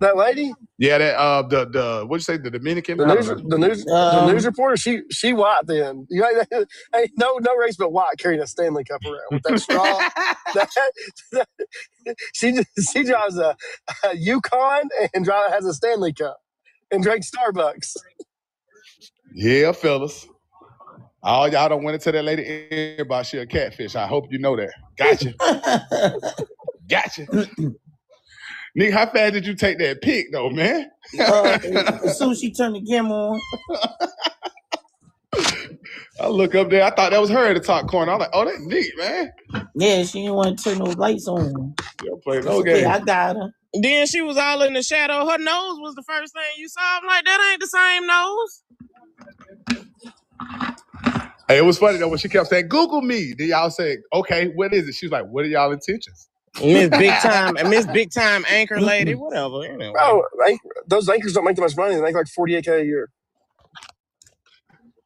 that lady? Yeah, that the what'd you say? The Dominican? The news reporter. She white then. You ain't no race but white carrying a Stanley Cup around with that straw. She drives a Yukon and has a Stanley Cup and drinks Starbucks. Yeah, fellas. All y'all don't went into that lady ear about she a catfish. I hope you know that. Gotcha. Nick, how fast did you take that pic though, man? As soon as she turned the camera on. I look up there. I thought that was her at the top corner. I'm like, oh, that's neat, man. Yeah, she didn't want to turn those lights on. She'll play no game. I got her. Then she was all in the shadow. Her nose was the first thing you saw. I'm like, that ain't the same nose. Hey, it was funny though when she kept saying, Google me. Then y'all say, okay, what is it? She was like, what are y'all intentions? Miss Big Time Anchor Lady, whatever. Anyway. Bro, those anchors don't make that much money. They make like $48K a year.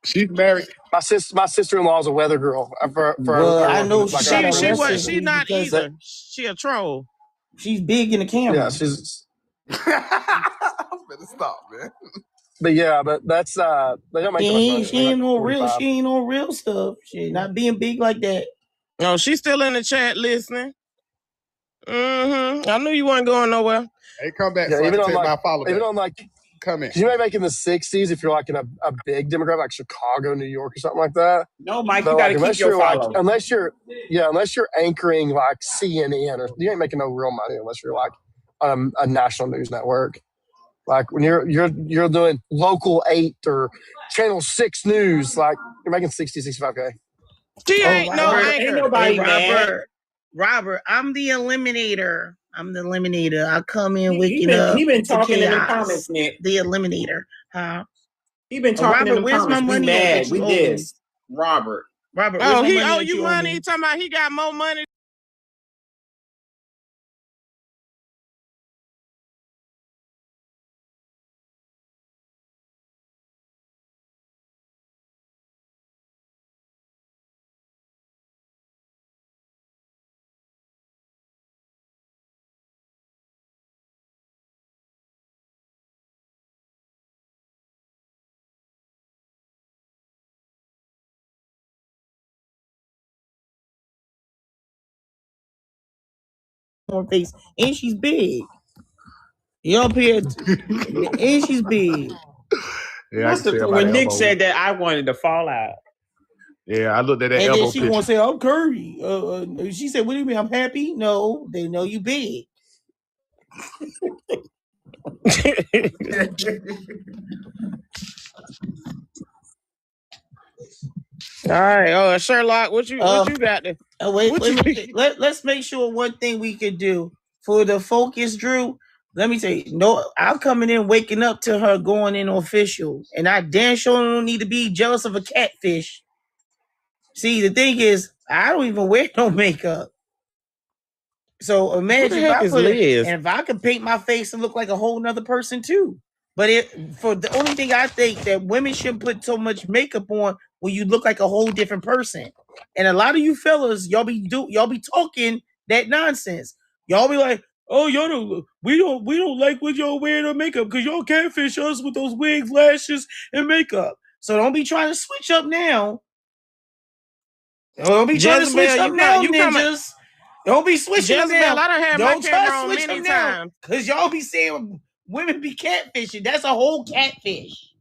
She's married. My sister-in-law is a weather girl. I know she's not either. She a troll. She's big in the camera. Yeah, she's. Better stop, man. But that's they don't make that much money. She ain't no real stuff. She not being big like that. No, she's still in the chat listening. I knew you weren't going nowhere. Hey, come back so I can take my follow back. Even on like, come in. You may make in the 60s if you're like in a big demographic like Chicago, New York, or something like that. No, Mike, you got to keep your follow. Unless you're anchoring like CNN, or you ain't making no real money unless you're like on a national news network. Like when you're doing Local 8 or Channel 6 News, like you're making 60, 65K. She ain't no anchor. Ain't nobody mad. Robert, I'm the eliminator. I come in waking up. He been talking in the comments, Nick. The eliminator. Huh? He been talking in the where's comments. My money? Mad. We did. Robert. Oh, he owe you money. He talking about he got more money. Face and she's big. You up here and she's big. Yeah, when Nick said that, I wanted to fall out. Yeah, I looked at that and elbow then she gonna say, "I'm curvy." She said, "What do you mean? I'm happy?" No, they know you big. All right, Sherlock, what you got there? Let's make sure one thing we could do for the focus, Drew. Let me tell you, no, I'm coming in waking up to her going in official, and I damn sure don't need to be jealous of a catfish. See, the thing is, I don't even wear no makeup. So imagine if I could paint my face and look like a whole nother person too. But for the only thing I think that women shouldn't put so much makeup on when you look like a whole different person. And a lot of you fellas, y'all be talking that nonsense. Y'all be like, "Oh, we don't like when y'all wear the makeup because y'all catfish us with those wigs, lashes, and makeup." So don't be trying to switch up now. Don't be trying to switch up now, ninjas. Don't be switching them now. I done had my camera on many times. Because y'all be saying women be catfishing. That's a whole catfish.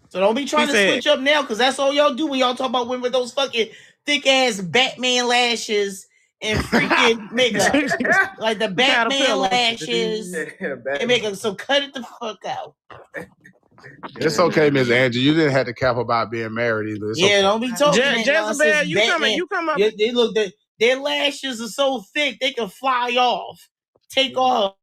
So don't be trying to switch up now, because that's all y'all do when y'all talk about women with those fucking thick-ass Batman lashes and freaking makeup. Like the Batman lashes. And makeup. So cut it the fuck out. It's okay, Miss Angie. You didn't have to cap about being married either. It's okay. Don't be talking Jezebel, you come up. They look, their lashes are so thick they can fly off. Take off.